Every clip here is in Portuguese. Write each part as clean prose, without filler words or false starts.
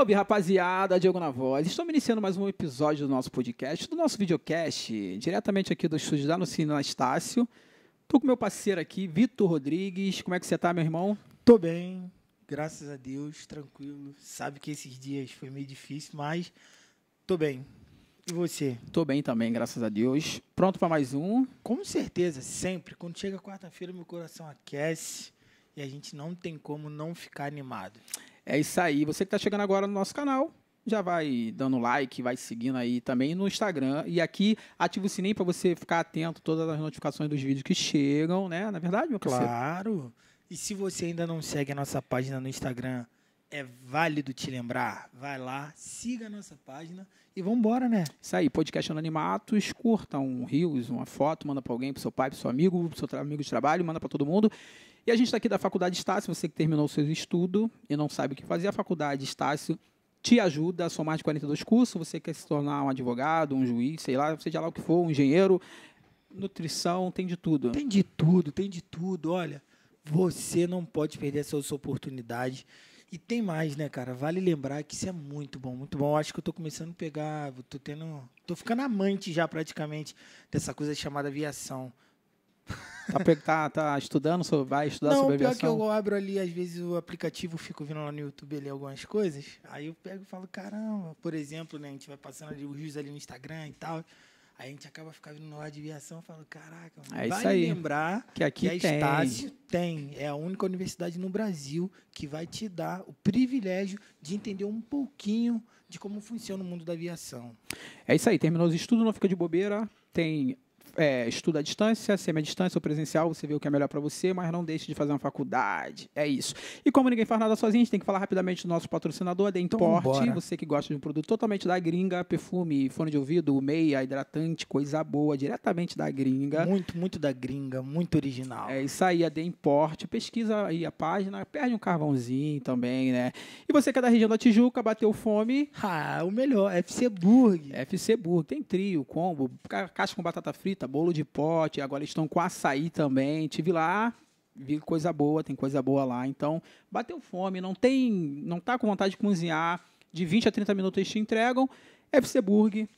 Salve, rapaziada, Diogo na voz. Estamos iniciando mais um episódio do nosso podcast, do nosso videocast, diretamente aqui do estúdio da Cine Anastácio. Tô com meu parceiro aqui, Vitor Rodrigues. Como é que você tá, meu irmão? Tô bem, graças a Deus, tranquilo. Sabe que esses dias foi meio difícil, mas tô bem. E você? Tô bem também, graças a Deus. Pronto para mais um? Com certeza, sempre. Quando chega quarta-feira, meu coração aquece e a gente não tem como não ficar animado. É isso aí. Você que está chegando agora no nosso canal, já vai dando like, vai seguindo aí também no Instagram. E aqui, ativa o sininho para você ficar atento a todas as notificações dos vídeos que chegam, né? Na verdade, meu parceiro? Claro. E se você ainda não segue a nossa página no Instagram, é válido te lembrar. Vai lá, siga a nossa página e vambora, né? Isso aí, podcast Anonimatos, curta um reels, uma foto, manda para alguém, para seu pai, para seu amigo amigo de trabalho, manda para todo mundo. E a gente está aqui da Faculdade Estácio, você que terminou o seu estudo e não sabe o que fazer, a Faculdade Estácio te ajuda a somar de 42 cursos, você quer se tornar um advogado, um juiz, sei lá, seja lá o que for, um engenheiro, nutrição, tem de tudo. Tem de tudo, tem de tudo. Olha, você não pode perder essa sua oportunidade. E tem mais, né, cara? Vale lembrar que isso é muito bom, muito bom. Eu acho que eu tô começando a pegar, tô ficando amante já praticamente dessa coisa chamada aviação. Tá estudando, vai estudar Não, sobre pior aviação? que eu abro ali, às vezes, o aplicativo, fico vendo lá no YouTube ali algumas coisas, aí eu pego e falo, caramba, por exemplo, né, a gente vai passando ali os rios ali no Instagram e tal, aí a gente acaba ficando no ar de aviação e fala, caraca, É isso vale aí. lembrar Que aqui a tem. Estácio é a única universidade no Brasil que vai te dar o privilégio de entender um pouquinho de como funciona o mundo da aviação. É isso aí, terminou os estudos, não fica de bobeira, tem estudo à distância, semi-à-distância ou presencial, você vê o que é melhor para você, mas não deixe de fazer uma faculdade, é isso. E como ninguém faz nada sozinho, a gente tem que falar rapidamente do nosso patrocinador, a The Import, vambora. você que gosta de um produto totalmente da gringa, perfume, fone de ouvido, meia, hidratante, coisa boa, diretamente da gringa. Muito, muito da gringa, muito original. É isso aí, a The Import, pesquisa aí a página, perde um carvãozinho também, né? E você que é da região da Tijuca, bateu fome, Ah, o melhor, FC Burger. FC Burger, tem trio, combo, caixa com batata frita, bolo de pote, agora estão com açaí também. Tive lá, vi coisa boa, tem coisa boa lá. Então, bateu fome, não tá com vontade de cozinhar, de 20 a 30 minutos eles te entregam. FC Burger,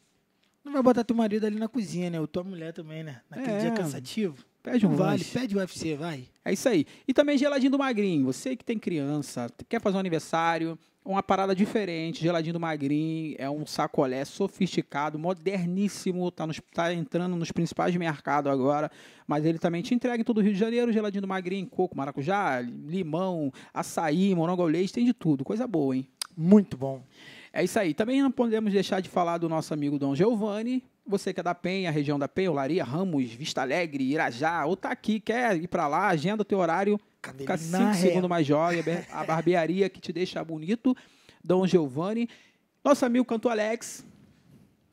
Não vai botar teu marido ali na cozinha, né? Ou tua mulher também, né? Naquele dia cansativo. pede um Não vale, lanche. pede o UFC, vai. É isso aí. E também geladinho do Magrinho. Você que tem criança, quer fazer um aniversário, uma parada diferente, geladinho do Magrinho, é um sacolé sofisticado, moderníssimo, tá entrando nos principais mercados agora, mas ele também te entrega em todo o Rio de Janeiro, geladinho do Magrinho, coco, maracujá, limão, açaí, morango ao leite, tem de tudo, coisa boa, hein? Muito bom. É isso aí. Também não podemos deixar de falar do nosso amigo Dom Giovanni. Você que é da Penha, região da Penha, Olaria, Ramos, Vista Alegre, Irajá, ou tá aqui, quer ir para lá, agenda o teu horário, fica 5 segundos mais jovem, a barbearia que te deixa bonito, Dom Giovanni. Nosso amigo Canto Alex.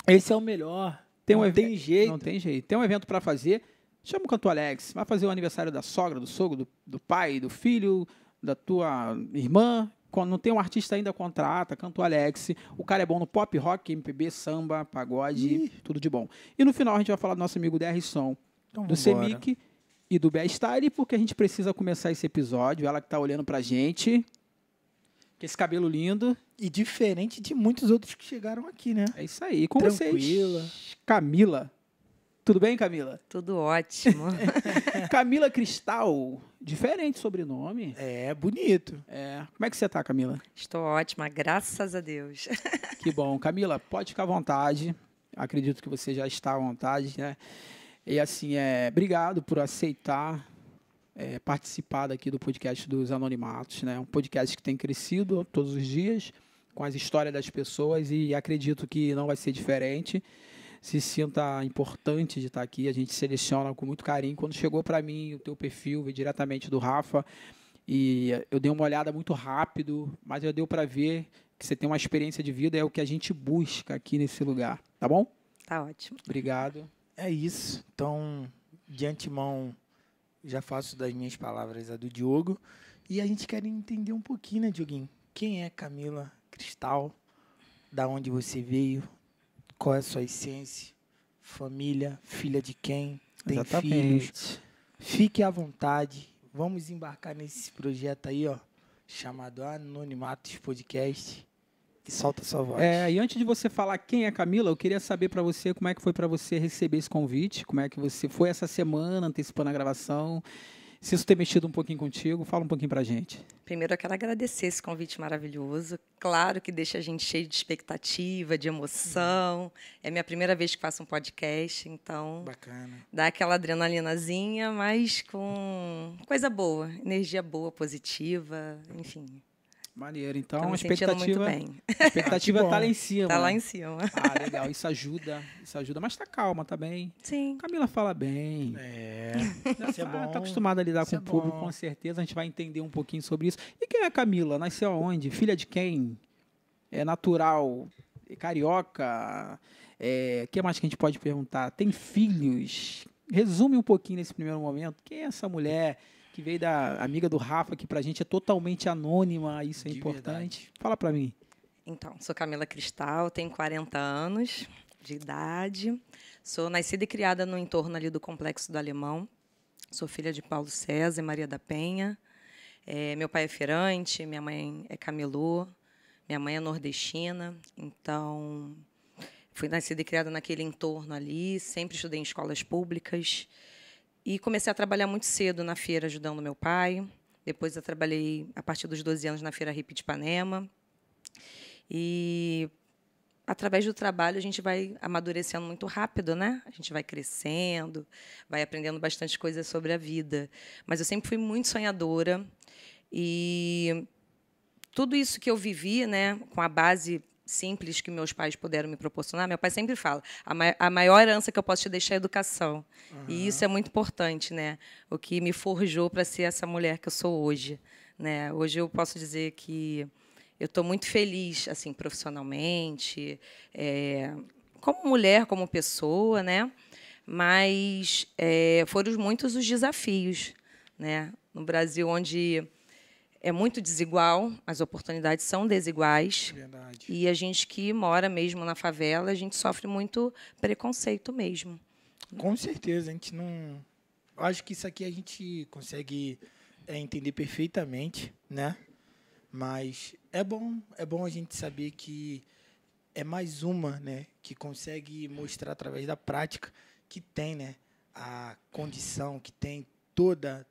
Esse é o melhor. Não tem jeito. Não tem jeito. Tem um evento para fazer. Chama o Canto Alex. Vai fazer o aniversário da sogra, do sogro, do pai, do filho, da tua irmã. Quando não tem um artista ainda, contrata, Canto Alex. O cara é bom no pop, rock, MPB, samba, pagode, tudo de bom. E no final a gente vai falar do nosso amigo DR Som, Então do vambora. Semic e do Bestyle, porque a gente precisa começar esse episódio. Ela que tá olhando pra gente. Com esse cabelo lindo. E diferente de muitos outros que chegaram aqui, né? É isso aí. Com Tranquila. vocês, Camila. Tudo bem, Camila? Tudo ótimo. Camila Cristal. Diferente sobrenome. É, bonito. Como é que você tá, Camila? Estou ótima, graças a Deus. Que bom. Camila, pode ficar à vontade. Acredito que você já está à vontade, né? E assim, obrigado por aceitar participar daqui do podcast dos Anonimatos, né? Um podcast que tem crescido todos os dias com as histórias das pessoas e acredito que não vai ser diferente. Se sinta importante de estar aqui, a gente seleciona com muito carinho. Quando chegou para mim o teu perfil, veio diretamente do Rafa, e eu dei uma olhada muito rápido, mas já deu para ver que você tem uma experiência de vida, é o que a gente busca aqui nesse lugar, tá bom? Tá ótimo. Obrigado. É isso. Então, de antemão, já faço das minhas palavras a do Diogo. E a gente quer entender um pouquinho, né, Dioguinho? Quem é Camila Cristal? Da onde você veio? Qual é a sua essência? Família? Filha de quem? Tem filhos? Fique à vontade. Vamos embarcar nesse projeto aí, ó, chamado Anonimatos Podcast. Solta sua voz. E antes de você falar quem é Camila, eu queria saber para você como é que foi para você receber esse convite, como é que você foi essa semana antecipando a gravação, se isso tem mexido um pouquinho contigo, fala um pouquinho pra gente. Primeiro, eu quero agradecer esse convite maravilhoso. Claro que deixa a gente cheio de expectativa, de emoção. É minha primeira vez que faço um podcast, então Bacana. dá aquela adrenalinazinha, mas com coisa boa, energia boa, positiva, enfim. Maneiro. Então, Tô a me sentindo muito expectativa, bem. a expectativa tá lá em cima. Tá lá né? em cima. Ah, legal. Isso ajuda. Mas tá calma, tá bem. Sim. Camila fala bem. Isso é bom. Tá acostumada a lidar Isso com é o público, bom. com certeza. A gente vai entender um pouquinho sobre isso. E quem é a Camila? Nasceu aonde? Filha de quem? É natural? É carioca? O que mais que a gente pode perguntar? Tem filhos? Resume um pouquinho nesse primeiro momento. Quem é essa mulher que veio da amiga do Rafa, que pra gente é totalmente anônima? Isso é De importante. verdade. Fala pra mim. Então, sou Camila Cristal, tenho 40 anos de idade. Sou nascida e criada no entorno ali do Complexo do Alemão. Sou filha de Paulo César e Maria da Penha. Meu pai é feirante, minha mãe é camelô, minha mãe é nordestina. Então, fui nascida e criada naquele entorno ali, sempre estudei em escolas públicas. E comecei a trabalhar muito cedo na feira, ajudando meu pai. Depois eu trabalhei, a partir dos 12 anos, na Feira Hippie de Ipanema. E, através do trabalho, a gente vai amadurecendo muito rápido, né? A gente vai crescendo, vai aprendendo bastante coisas sobre a vida. Mas eu sempre fui muito sonhadora. E tudo isso que eu vivi, né, com a base simples que meus pais puderam me proporcionar, meu pai sempre fala, a maior herança que eu posso te deixar é a educação. E isso é muito importante, né? O que me forjou para ser essa mulher que eu sou hoje, né? Hoje eu posso dizer que eu estou muito feliz, assim, profissionalmente, como mulher, como pessoa, né? Mas foram muitos os desafios, né? No Brasil, onde é muito desigual, as oportunidades são desiguais. Verdade. E a gente que mora mesmo na favela, a gente sofre muito preconceito mesmo. Com certeza, a gente não... Acho que isso aqui a gente consegue entender perfeitamente, né? Mas é bom a gente saber que é mais uma, né, que consegue mostrar através da prática que tem, né, a condição, que tem toda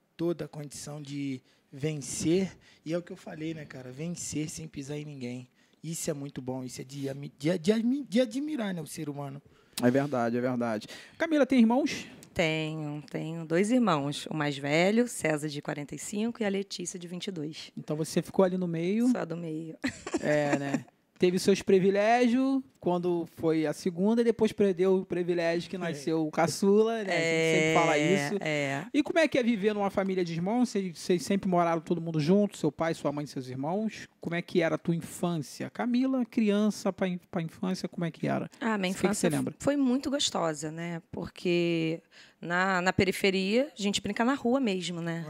a condição de vencer. E é o que eu falei, né, cara? Vencer sem pisar em ninguém. Isso é muito bom, isso é de admirar, né, o ser humano. É verdade, é verdade. Camila, tem irmãos? Tenho 2 irmãos, o mais velho, César, de 45, e a Letícia, de 22. Então você ficou ali no meio. Só do meio. Né? Teve seus privilégios quando foi a segunda, e depois perdeu o privilégio que nasceu o caçula, né? A gente sempre fala isso. E como é que é viver numa família de irmãos? Vocês sempre moraram todo mundo junto, seu pai, sua mãe e seus irmãos? Como é que era a tua infância? Camila, criança para infância, como é que era? Minha O que infância você lembra? foi muito gostosa, né? Porque na periferia, a gente brinca na rua mesmo, né?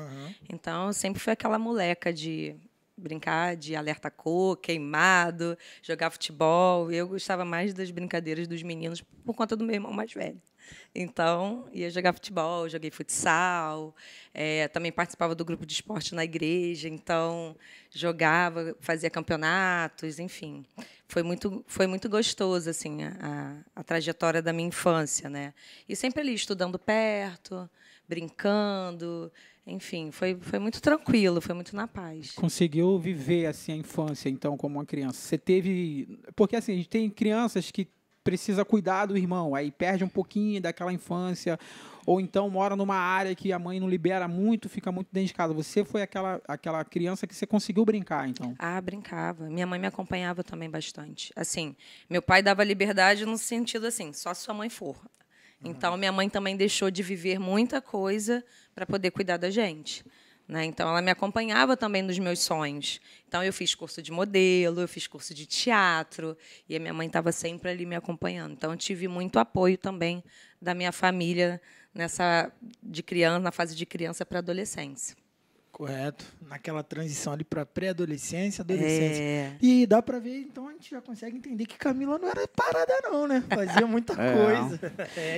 Então, eu sempre fui aquela moleca de brincar de alerta-cor, queimado, jogar futebol. Eu gostava mais das brincadeiras dos meninos por conta do meu irmão mais velho. Então, ia jogar futebol, joguei futsal, também participava do grupo de esporte na igreja, então jogava, fazia campeonatos, enfim. Foi muito gostoso assim, a trajetória da minha infância, né? E sempre ali estudando perto, brincando, enfim, foi muito tranquilo, foi muito na paz. Conseguiu viver assim a infância, então, como uma criança? Você teve... Porque assim, a gente tem crianças que precisa cuidar do irmão, aí perde um pouquinho daquela infância, ou então mora numa área que a mãe não libera muito, fica muito dentro de casa. Você foi aquela criança que você conseguiu brincar, então? Brincava. Minha mãe me acompanhava também bastante. Assim, meu pai dava liberdade no sentido assim, só se sua mãe for. Então, minha mãe também deixou de viver muita coisa para poder cuidar da gente, né? Então, ela me acompanhava também nos meus sonhos. Então, eu fiz curso de modelo, eu fiz curso de teatro, e a minha mãe estava sempre ali me acompanhando. Então, eu tive muito apoio também da minha família na fase de criança para adolescência. Correto. Naquela transição ali para pré-adolescência, adolescência. É. E dá para ver, então a gente já consegue entender que Camila não era parada não, né? Fazia muita coisa.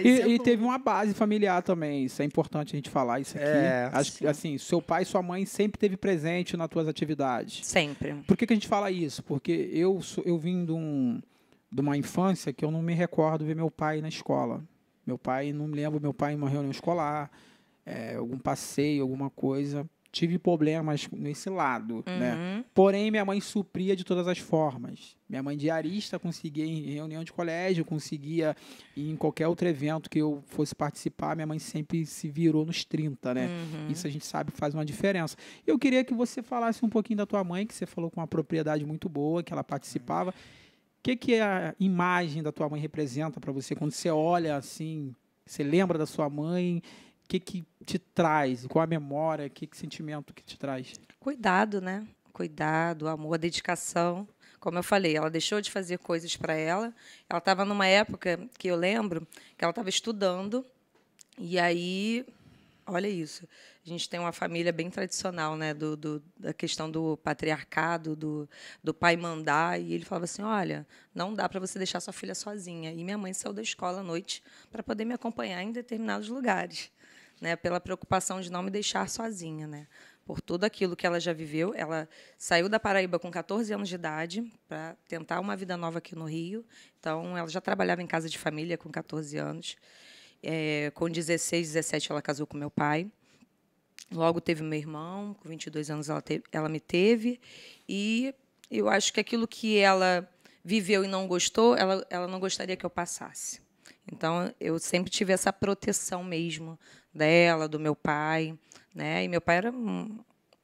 Isso E bom. teve uma base familiar também, isso é importante a gente falar isso aqui. Acho que, assim, seu pai e sua mãe sempre esteve presente nas tuas atividades. Sempre. Por que a gente fala isso? Porque eu vim de uma infância que eu não me recordo ver meu pai na escola. Meu pai, não me lembro, meu pai em uma reunião escolar, algum passeio, alguma coisa. Tive problemas nesse lado, né? Porém, minha mãe supria de todas as formas. Minha mãe diarista, conseguia ir em reunião de colégio, conseguia ir em qualquer outro evento que eu fosse participar. Minha mãe sempre se virou nos 30, né? Isso a gente sabe que faz uma diferença. Eu queria que você falasse um pouquinho da tua mãe, que você falou com uma propriedade muito boa, que ela participava. O que a imagem da tua mãe representa para você? Quando você olha assim, você lembra da sua mãe... O que te traz? Qual a memória? Que sentimento que te traz? Cuidado, né? Cuidado, amor, dedicação. Como eu falei, ela deixou de fazer coisas para ela. Ela estava numa época que eu lembro que ela estava estudando. E aí, olha isso. A gente tem uma família bem tradicional, né? Da questão do patriarcado, do pai mandar. E ele falava assim, olha, não dá para você deixar sua filha sozinha. E minha mãe saiu da escola à noite para poder me acompanhar em determinados lugares. Né, pela preocupação de não me deixar sozinha, né? Por tudo aquilo que ela já viveu. Ela saiu da Paraíba com 14 anos de idade para tentar uma vida nova aqui no Rio. Então, ela já trabalhava em casa de família com 14 anos. Com 16, 17, ela casou com meu pai. Logo teve meu irmão, com 22 anos ela me teve. E eu acho que aquilo que ela viveu e não gostou, ela não gostaria que eu passasse. Então, eu sempre tive essa proteção mesmo dela, do meu pai, né? E meu pai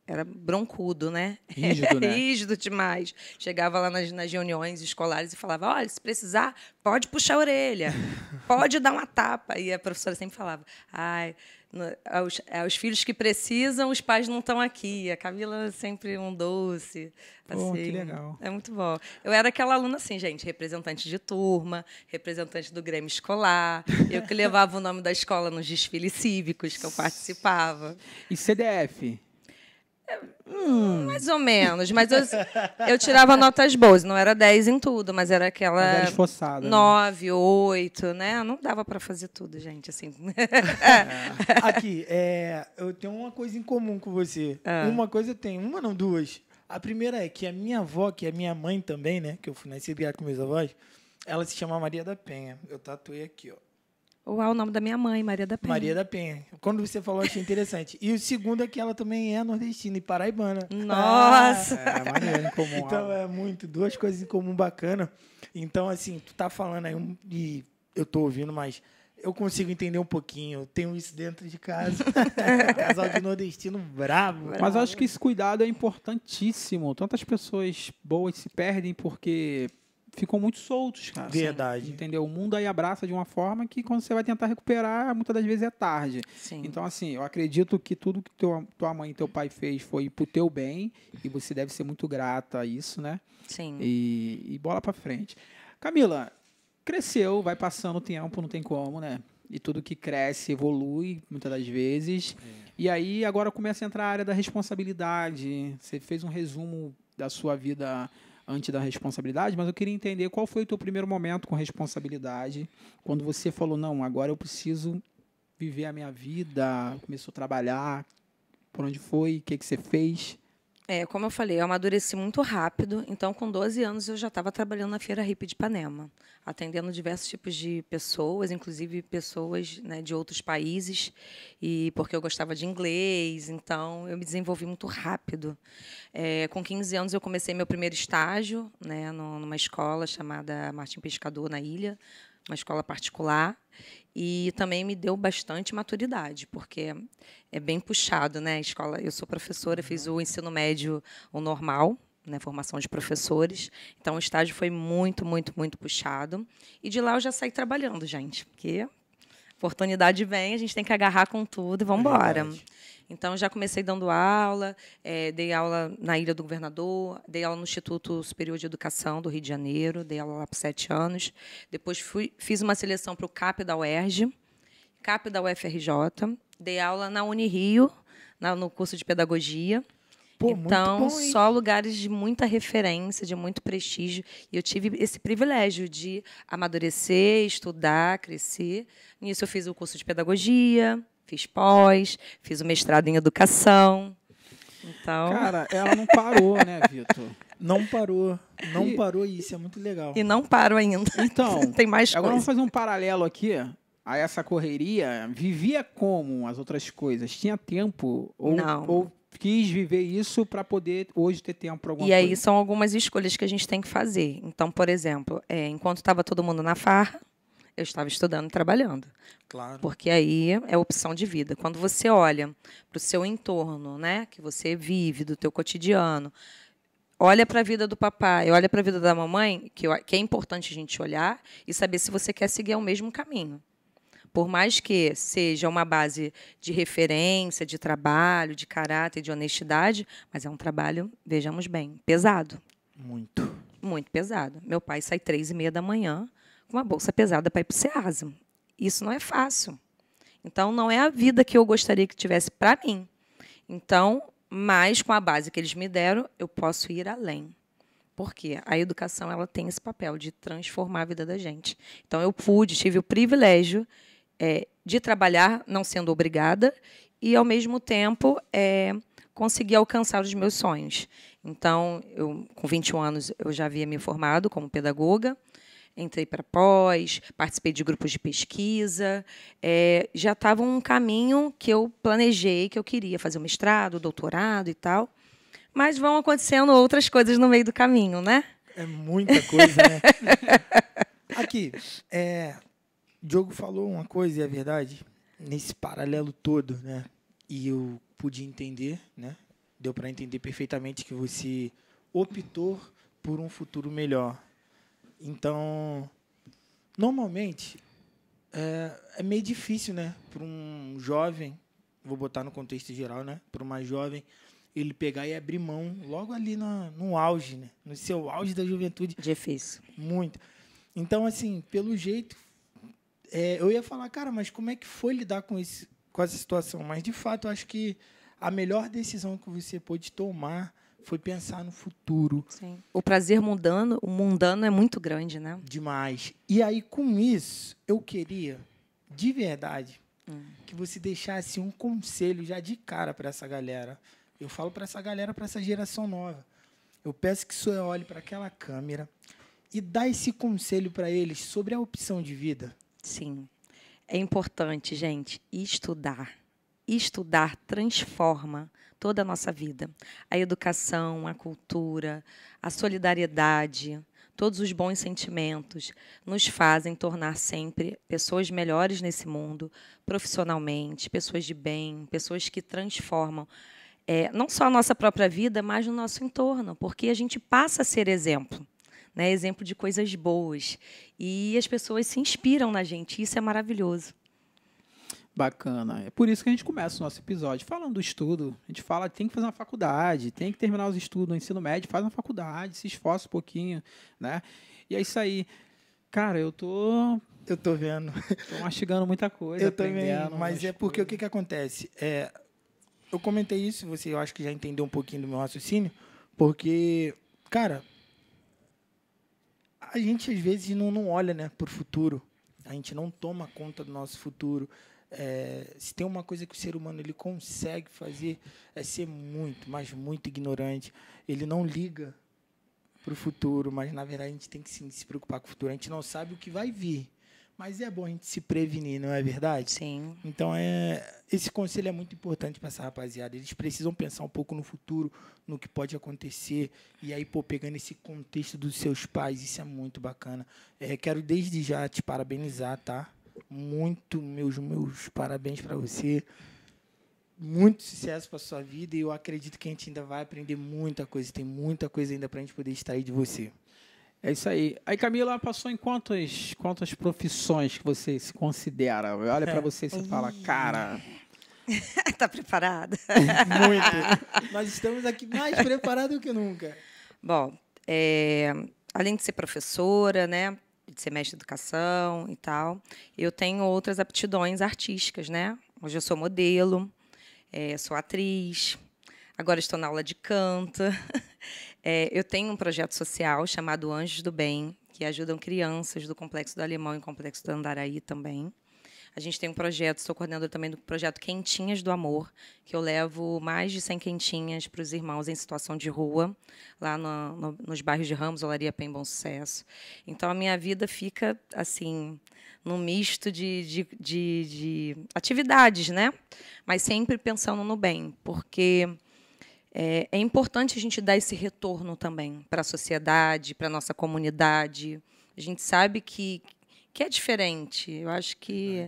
era broncudo, né? Rígido, né? Rígido demais. Chegava lá nas reuniões escolares e falava, olha, se precisar, pode puxar a orelha, pode dar uma tapa. E a professora sempre falava, ai, aos filhos que precisam, os pais não estão aqui. A Camila é sempre um doce. Pô, assim, que legal. É muito bom. Eu era aquela aluna assim, gente, representante de turma, representante do Grêmio Escolar. Eu que levava o nome da escola nos desfiles cívicos que eu participava. E CDF? Mais ou menos, mas eu tirava notas boas. Não era 10 em tudo, mas era aquela Mas era esforçada, 9, 8, né? Não dava para fazer tudo, gente, assim. Aqui, eu tenho uma coisa em comum com você. Uma coisa eu tenho, uma não, duas. A primeira é que a minha avó, que é minha mãe também, né? Que eu fui nascido com meus avós, ela se chama Maria da Penha. Eu tatuei aqui, ó. Uau, o nome da minha mãe, Maria da Penha. Maria da Penha. Quando você falou, achei interessante. E o segundo é que ela também é nordestina e paraibana. Nossa! É maneiro, em comum. Então, duas coisas em comum bacana. Então, assim, tu tá falando aí, e eu tô ouvindo, mas eu consigo entender um pouquinho. Eu tenho isso dentro de casa. Casal de nordestino bravo. Mas eu acho que esse cuidado é importantíssimo. Tantas pessoas boas se perdem porque ficam muito soltos, cara. Verdade. Entendeu? O mundo aí abraça de uma forma que quando você vai tentar recuperar, muitas das vezes é tarde. Sim. Então, assim, eu acredito que tudo que tua mãe e teu pai fez foi pro teu bem e você deve ser muito grata a isso, né? Sim. E bola pra frente. Camila, cresceu, vai passando o tempo, não tem como, né? E tudo que cresce evolui, muitas das vezes. E aí, agora começa a entrar a área da responsabilidade. Você fez um resumo da sua vida antes da responsabilidade, mas eu queria entender qual foi o teu primeiro momento com responsabilidade, quando você falou, não, agora eu preciso viver a minha vida, começou a trabalhar, por onde foi, o que você fez? Como eu falei, eu amadureci muito rápido. Então, com 12 anos, eu já estava trabalhando na Feira Hippie de Ipanema, atendendo diversos tipos de pessoas, inclusive pessoas, né, de outros países, e porque eu gostava de inglês, então eu me desenvolvi muito rápido. Com 15 anos, eu comecei meu primeiro estágio, né, numa escola chamada Martim Pescador, na Ilha, uma escola particular, e também me deu bastante maturidade, porque é bem puxado, né? A escola, eu sou professora, fiz o ensino médio, o normal, né? Formação de professores. Então, o estágio foi muito, muito, muito puxado. E de lá eu já saí trabalhando, gente, porque oportunidade vem, a gente tem que agarrar com tudo e vamos embora. Então, já comecei dando aula, dei aula na Ilha do Governador, dei aula no Instituto Superior de Educação do Rio de Janeiro, dei aula lá por 7 anos. Depois fiz uma seleção para o CAP da UERJ, CAP da UFRJ, dei aula na Unirio, no curso de pedagogia. Pô, Então, muito bom, hein? só lugares de muita referência, de muito prestígio. E eu tive esse privilégio de amadurecer, estudar, crescer. Nisso, eu fiz o curso de pedagogia, fiz pós, fiz o mestrado em educação. Então, Cara, ela não parou, né, Vitor? Não parou. Não E- parou, e isso é muito legal. e não paro ainda. Então, Tem mais agora vamos coisa. fazer um paralelo aqui a essa correria. Vivia como as outras coisas? Tinha tempo? Não. Ou quis viver isso para poder hoje ter tempo para alguma E aí coisa? são algumas escolhas que a gente tem que fazer. Então, por exemplo, enquanto estava todo mundo na farra, eu estava estudando e trabalhando. Claro. Porque aí é opção de vida. Quando você olha para o seu entorno, né, que você vive, do teu cotidiano, olha para a vida do papai, olha para a vida da mamãe, que é importante a gente olhar e saber se você quer seguir o mesmo caminho. Por mais que seja uma base de referência, de trabalho, de caráter, de honestidade, mas é um trabalho, vejamos bem, pesado. Muito. Muito pesado. Meu pai sai 3h30 da manhã com uma bolsa pesada para ir para o SEASA. Isso não é fácil. Então, não é a vida que eu gostaria que tivesse para mim. Então, mas com a base que eles me deram, eu posso ir além. Porque a educação ela tem esse papel de transformar a vida da gente. Então, eu tive o privilégio de trabalhar não sendo obrigada e, ao mesmo tempo, conseguir alcançar os meus sonhos. Então, com 21 anos, eu já havia me formado como pedagoga, entrei para pós, participei de grupos de pesquisa, já estava um caminho que eu planejei, que eu queria fazer o mestrado, doutorado e tal, mas vão acontecendo outras coisas no meio do caminho, né? É muita coisa, né? Aqui, Diogo falou uma coisa, e é verdade, nesse paralelo todo, né? E eu pude entender, né? Deu para entender perfeitamente que você optou por um futuro melhor. Então, normalmente, é meio difícil, né? Para um jovem, vou botar no contexto geral, né? Para uma jovem, ele pegar e abrir mão logo ali no auge, né? No seu auge da juventude. Difícil. Muito. Então, assim, pelo jeito, eu ia falar, cara, mas como é que foi lidar com essa situação? Mas, de fato, eu acho que a melhor decisão que você pôde tomar foi pensar no futuro. Sim. O prazer mundano, o mundano é muito grande, né? Demais. E aí, com isso, eu queria, de verdade, que você deixasse um conselho já de cara para essa galera. Eu falo para essa galera, para essa geração nova. Eu peço que você olhe para aquela câmera e dá esse conselho para eles sobre a opção de vida. Sim. É importante, gente, estudar. Estudar transforma toda a nossa vida. A educação, a cultura, a solidariedade, todos os bons sentimentos nos fazem tornar sempre pessoas melhores nesse mundo, profissionalmente, pessoas de bem, pessoas que transformam não só a nossa própria vida, mas no nosso entorno, porque a gente passa a ser exemplo. Né, exemplo de coisas boas. E as pessoas se inspiram na gente. Isso é maravilhoso. Bacana. É por isso que a gente começa o nosso episódio falando do estudo. A gente fala tem que fazer uma faculdade, tem que terminar os estudos no ensino médio, faz uma faculdade, se esforça um pouquinho, né? E é isso aí. Cara, eu tô vendo. Tô mastigando muita coisa, Eu também, aprendendo mas umas porque o coisas. que acontece? Eu comentei isso, você eu acho que já entendeu um pouquinho do meu raciocínio, porque, cara, a gente às vezes não olha, né, para o futuro, a gente não toma conta do nosso futuro. Se tem uma coisa que o ser humano ele consegue fazer é ser muito, mas muito ignorante. Ele não liga para o futuro, mas na verdade a gente tem que sim, se preocupar com o futuro. A gente não sabe o que vai vir, mas é bom a gente se prevenir, não é verdade? Sim. Então, esse conselho é muito importante para essa rapaziada. Eles precisam pensar um pouco no futuro, no que pode acontecer. E aí, pegando esse contexto dos seus pais, isso é muito bacana. Quero desde já te parabenizar, tá? Muito meus parabéns para você. Muito sucesso para sua vida. E eu acredito que a gente ainda vai aprender muita coisa. Tem muita coisa ainda para a gente poder extrair de você. É isso aí. Aí, Camila, passou em quantas profissões que você se considera? Olha para você e você fala, cara... Está preparada? Muito. Nós estamos aqui mais preparados que nunca. Bom, além de ser professora, né, de ser mestre de educação e tal, eu tenho outras aptidões artísticas, né? Hoje eu sou modelo, Sou atriz, agora estou na aula de canto. Eu tenho um projeto social chamado Anjos do Bem, que ajudam crianças do Complexo do Alemão e Complexo do Andaraí também. A gente tem um projeto, sou coordenadora também do projeto Quentinhas do Amor, que eu levo mais de 100 quentinhas para os irmãos em situação de rua, lá nos bairros de Ramos, Olaria, Penha, Bom Sucesso. Então, a minha vida fica, assim, num misto de atividades, né? Mas sempre pensando no bem, porque é importante a gente dar esse retorno também para a sociedade, para a nossa comunidade. A gente sabe que é diferente. Eu acho que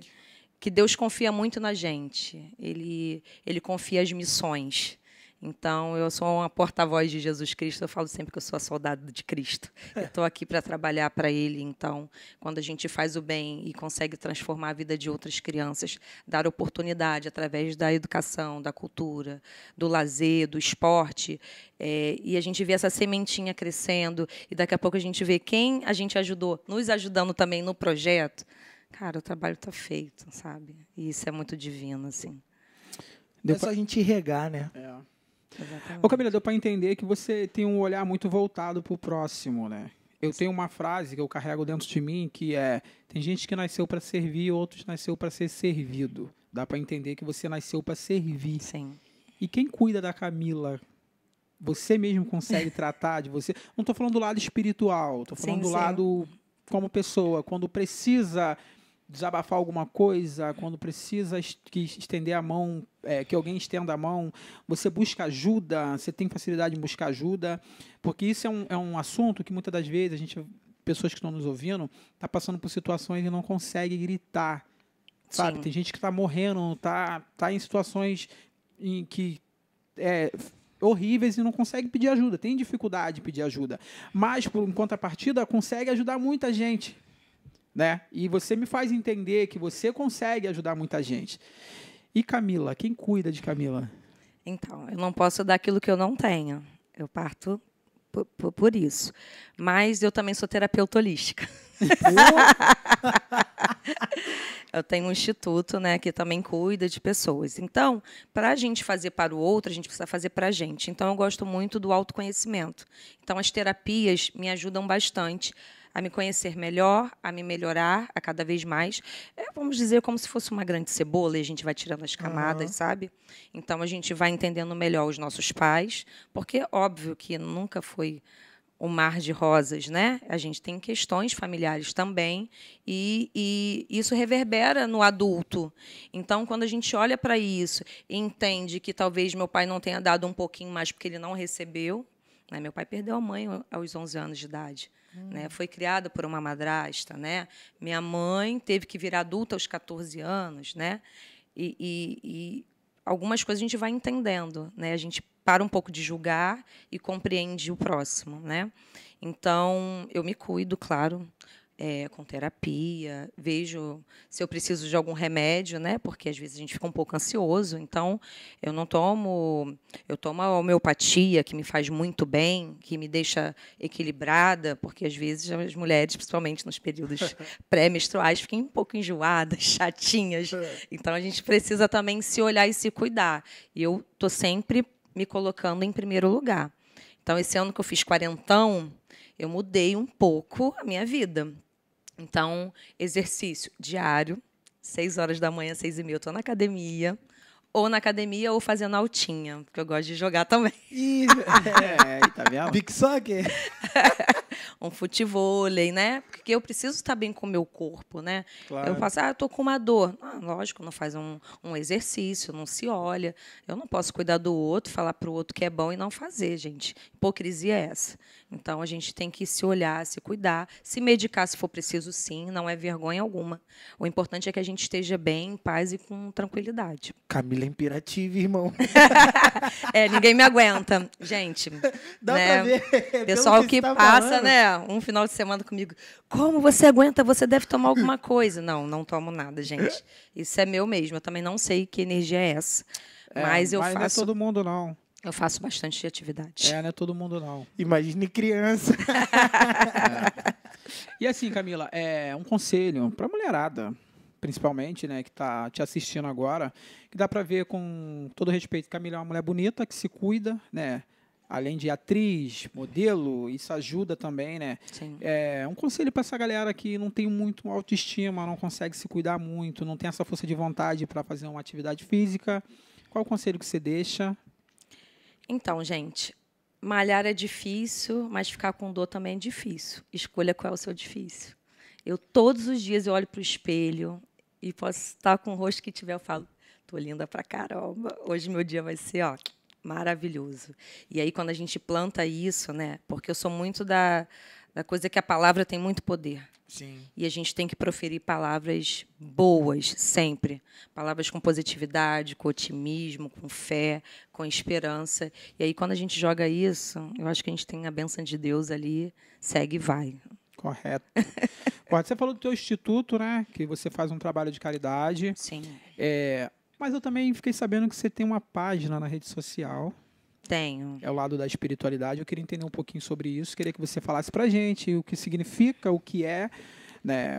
Deus confia muito na gente. Ele confia as missões. Então, eu sou uma porta-voz de Jesus Cristo. Eu falo sempre que eu sou a soldado de Cristo. Eu estou aqui para trabalhar para Ele. Então, quando a gente faz o bem e consegue transformar a vida de outras crianças, dar oportunidade através da educação, da cultura, do lazer, do esporte, e a gente vê essa sementinha crescendo, e daqui a pouco a gente vê quem a gente ajudou, nos ajudando também no projeto, cara, o trabalho está feito, sabe? E isso é muito divino, assim. É só a gente regar, né? Ô, Camila, deu para entender que você tem um olhar muito voltado para o próximo, né? Eu tenho uma frase que eu carrego dentro de mim que tem gente que nasceu para servir, outros nasceu para ser servido. Dá para entender que você nasceu para servir. Sim. E quem cuida da Camila, você mesmo consegue tratar de você? Não estou falando do lado espiritual, estou falando do lado como pessoa, quando precisa desabafar alguma coisa, quando precisa estender a mão, que alguém estenda a mão, você busca ajuda, você tem facilidade em buscar ajuda, porque isso é um assunto que muitas das vezes pessoas que estão nos ouvindo, está passando por situações e não consegue gritar, sabe? Sim. Tem gente que está morrendo, tá em situações em que horríveis e não consegue pedir ajuda, tem dificuldade de pedir ajuda, mas por contrapartida consegue ajudar muita gente. Né? E você me faz entender que você consegue ajudar muita gente. E Camila, quem cuida de Camila? Então, eu não posso dar aquilo que eu não tenho. Eu parto por isso. Mas eu também sou terapeuta holística. Eu tenho um instituto, né, que também cuida de pessoas. Então, para a gente fazer para o outro, a gente precisa fazer para a gente. Então, eu gosto muito do autoconhecimento. Então, as terapias me ajudam bastante a me conhecer melhor, a me melhorar a cada vez mais. Vamos dizer, como se fosse uma grande cebola e a gente vai tirando as camadas, sabe? Então, a gente vai entendendo melhor os nossos pais, porque, óbvio, que nunca foi um mar de rosas, né? A gente tem questões familiares também, e isso reverbera no adulto. Então, quando a gente olha para isso e entende que talvez meu pai não tenha dado um pouquinho mais porque ele não recebeu, né? Meu pai perdeu a mãe aos 11 anos de idade. Né? Foi criada por uma madrasta, né? Minha mãe teve que vir adulta aos 14 anos, né? E algumas coisas a gente vai entendendo, né? A gente para um pouco de julgar e compreende o próximo, né? Então, eu me cuido, claro, com terapia, vejo se eu preciso de algum remédio, né? Porque às vezes a gente fica um pouco ansioso, então eu tomo a homeopatia, que me faz muito bem, que me deixa equilibrada, porque às vezes as mulheres, principalmente nos períodos pré-menstruais, ficam um pouco enjoadas, chatinhas. Então a gente precisa também se olhar e se cuidar. E eu estou sempre me colocando em primeiro lugar. Então, esse ano que eu fiz 40, eu mudei um pouco a minha vida. Então, exercício diário, 6 horas da manhã, 6h30, eu estou na academia, ou fazendo altinha, porque eu gosto de jogar também. Tá vendo? Big Soccer. Um futevôlei, né? Porque eu preciso estar bem com o meu corpo, né? Claro. Eu faço, eu estou com uma dor. Lógico, não faz um exercício, não se olha. Eu não posso cuidar do outro, falar para o outro que é bom e não fazer, gente. Hipocrisia é essa. Então, a gente tem que se olhar, se cuidar, se medicar se for preciso, sim, não é vergonha alguma. O importante é que a gente esteja bem, em paz e com tranquilidade. Camila é imperativa, irmão. Ninguém me aguenta. Gente, Dá né? pra ver. Pessoal que tá passa, falando, né, um final de semana comigo, como você aguenta? Você deve tomar alguma coisa. Não tomo nada, gente. Isso é meu mesmo. Eu também não sei que energia é essa. Mas eu faço. Não é todo mundo, não. Eu faço bastante atividade. Não é todo mundo, não. Imagine criança. E assim, Camila, um conselho para a mulherada. principalmente, né, que está te assistindo agora, que dá para ver com todo respeito que a Camila é uma mulher bonita, que se cuida, né? Além de atriz, modelo, isso ajuda também, né? Sim. Um conselho para essa galera que não tem muito autoestima, não consegue se cuidar muito, não tem essa força de vontade para fazer uma atividade física. Qual o conselho que você deixa? Então, gente, malhar é difícil, mas ficar com dor também é difícil. Escolha qual é o seu difícil. Todos os dias, eu olho para o espelho e posso estar com o rosto que tiver, eu falo, tô linda pra caramba, hoje meu dia vai ser, ó, maravilhoso. E aí, quando a gente planta isso, né? Porque eu sou muito da coisa que a palavra tem muito poder. Sim. E a gente tem que proferir palavras boas, sempre. Palavras com positividade, com otimismo, com fé, com esperança. E aí, quando a gente joga isso, eu acho que a gente tem a bênção de Deus ali, segue e vai. Correto. Você falou do teu instituto, né? Que você faz um trabalho de caridade. Sim. Mas eu também fiquei sabendo que você tem uma página na rede social. Tenho. É o lado da espiritualidade. Eu queria entender um pouquinho sobre isso. Queria que você falasse pra gente o que significa, o que é, né?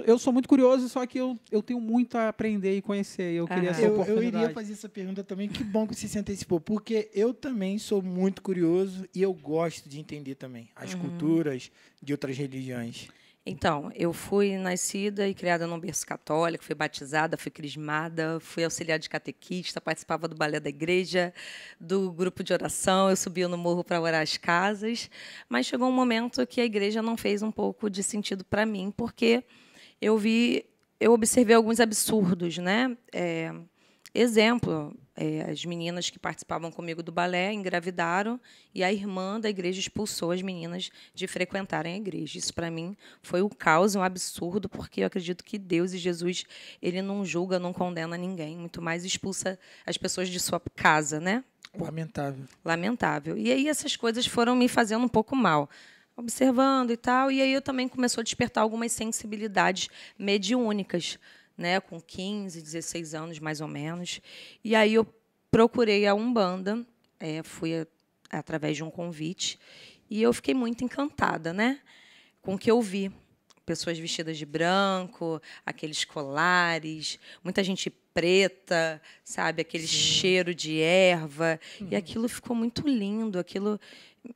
Eu sou muito curioso, só que eu tenho muito a aprender e conhecer. Eu queria essa Eu oportunidade. iria fazer essa pergunta também. Que bom que você se antecipou, porque eu também sou muito curioso e eu gosto de entender também as culturas de outras religiões. Então, eu fui nascida e criada num berço católico, fui batizada, fui crismada, fui auxiliar de catequista, participava do balé da igreja, do grupo de oração, eu subia no morro para orar às casas, mas chegou um momento que a igreja não fez um pouco de sentido para mim, porque eu observei alguns absurdos, né? Exemplo, as meninas que participavam comigo do balé engravidaram e a irmã da igreja expulsou as meninas de frequentarem a igreja. Isso, para mim, foi um caos, um absurdo, porque eu acredito que Deus e Jesus, ele não julga, não condena ninguém, muito mais expulsa as pessoas de sua casa, né? Lamentável. Lamentável. E aí essas coisas foram me fazendo um pouco mal, observando e tal, e aí eu também começou a despertar algumas sensibilidades mediúnicas, né, com 15, 16 anos, mais ou menos. E aí eu procurei a Umbanda, fui através de um convite, e eu fiquei muito encantada, né, com o que eu vi. Pessoas vestidas de branco, aqueles colares, muita gente preta, sabe, aquele cheiro de erva. E aquilo ficou muito lindo, aquilo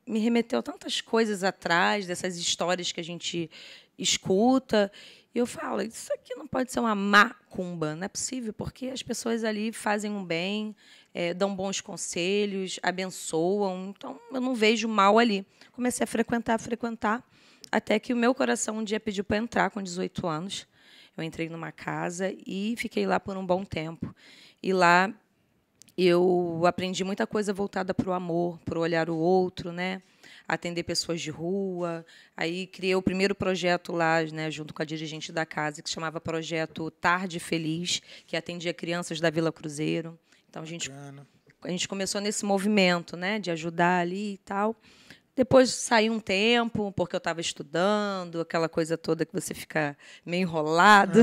me remeteu a tantas coisas atrás, dessas histórias que a gente escuta. E eu falo, isso aqui não pode ser uma macumba, não é possível, porque as pessoas ali fazem um bem, dão bons conselhos, abençoam, então eu não vejo mal ali. Comecei a frequentar, até que o meu coração um dia pediu para entrar com 18 anos. Eu entrei numa casa e fiquei lá por um bom tempo. E lá eu aprendi muita coisa voltada para o amor, para o olhar o outro, né? Atender pessoas de rua. Aí criei o primeiro projeto lá, né, junto com a dirigente da casa, que se chamava Projeto Tarde Feliz, que atendia crianças da Vila Cruzeiro. Então, a gente começou nesse movimento, né, de ajudar ali e tal. Depois saí um tempo, porque eu estava estudando, aquela coisa toda que você fica meio enrolado,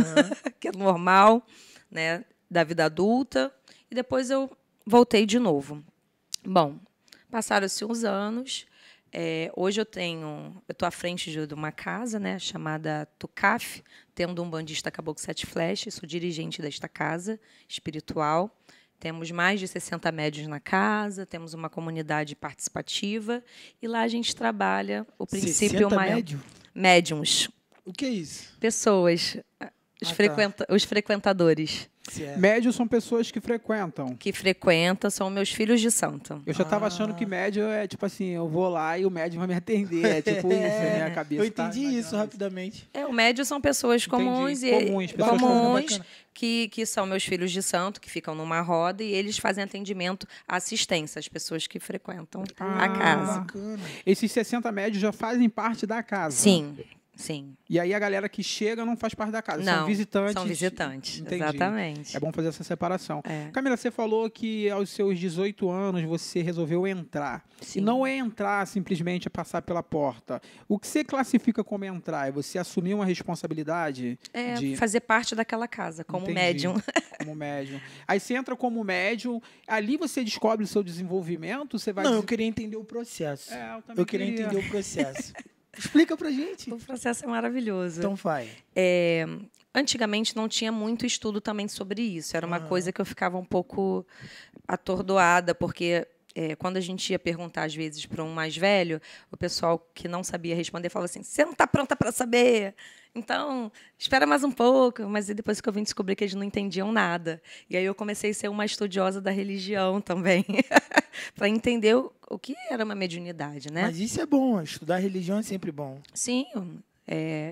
que é normal, né, da vida adulta. E depois eu voltei de novo. Bom, passaram-se uns anos. Hoje eu estou à frente de uma casa, né, chamada Tucaf, tendo um bandista Caboclo Sete Flechas, sou dirigente desta casa espiritual. Temos mais de 60 médiuns na casa, temos uma comunidade participativa e lá a gente trabalha o princípio maior. Médiuns. O que é isso? Pessoas, os frequentadores. Médios são pessoas que frequentam. Que frequentam, são meus filhos de santo. Eu já estava achando que médio é tipo assim, eu vou lá e o médio vai me atender. É tipo isso na minha cabeça. Eu entendi isso rapidamente. O médio são pessoas comuns que são meus filhos de santo, que ficam numa roda e eles fazem atendimento, assistência às pessoas que frequentam a casa. Bacana. Esses 60 médios já fazem parte da casa? Sim. Sim. E aí a galera que chega não faz parte da casa, não, são visitantes. São visitantes, entendi. Exatamente. É bom fazer essa separação. Camila, você falou que aos seus 18 anos você resolveu entrar. Sim. E não é entrar simplesmente passar pela porta. O que você classifica como entrar? É você assumir uma responsabilidade? De fazer parte daquela casa, como médium. Como médium. Aí você entra como médium, ali você descobre o seu desenvolvimento? Você vai eu queria entender o processo. Eu queria entender o processo. Explica pra gente. O processo é maravilhoso. Então vai. Antigamente não tinha muito estudo também sobre isso. Era uma coisa que eu ficava um pouco atordoada, porque quando a gente ia perguntar, às vezes, para um mais velho, o pessoal que não sabia responder falava assim, você não está pronta para saber? Então, espera mais um pouco. Mas depois que eu vim descobrir que eles não entendiam nada. E aí eu comecei a ser uma estudiosa da religião também, para entender o que era uma mediunidade, né? Mas isso é bom, estudar religião é sempre bom. Sim,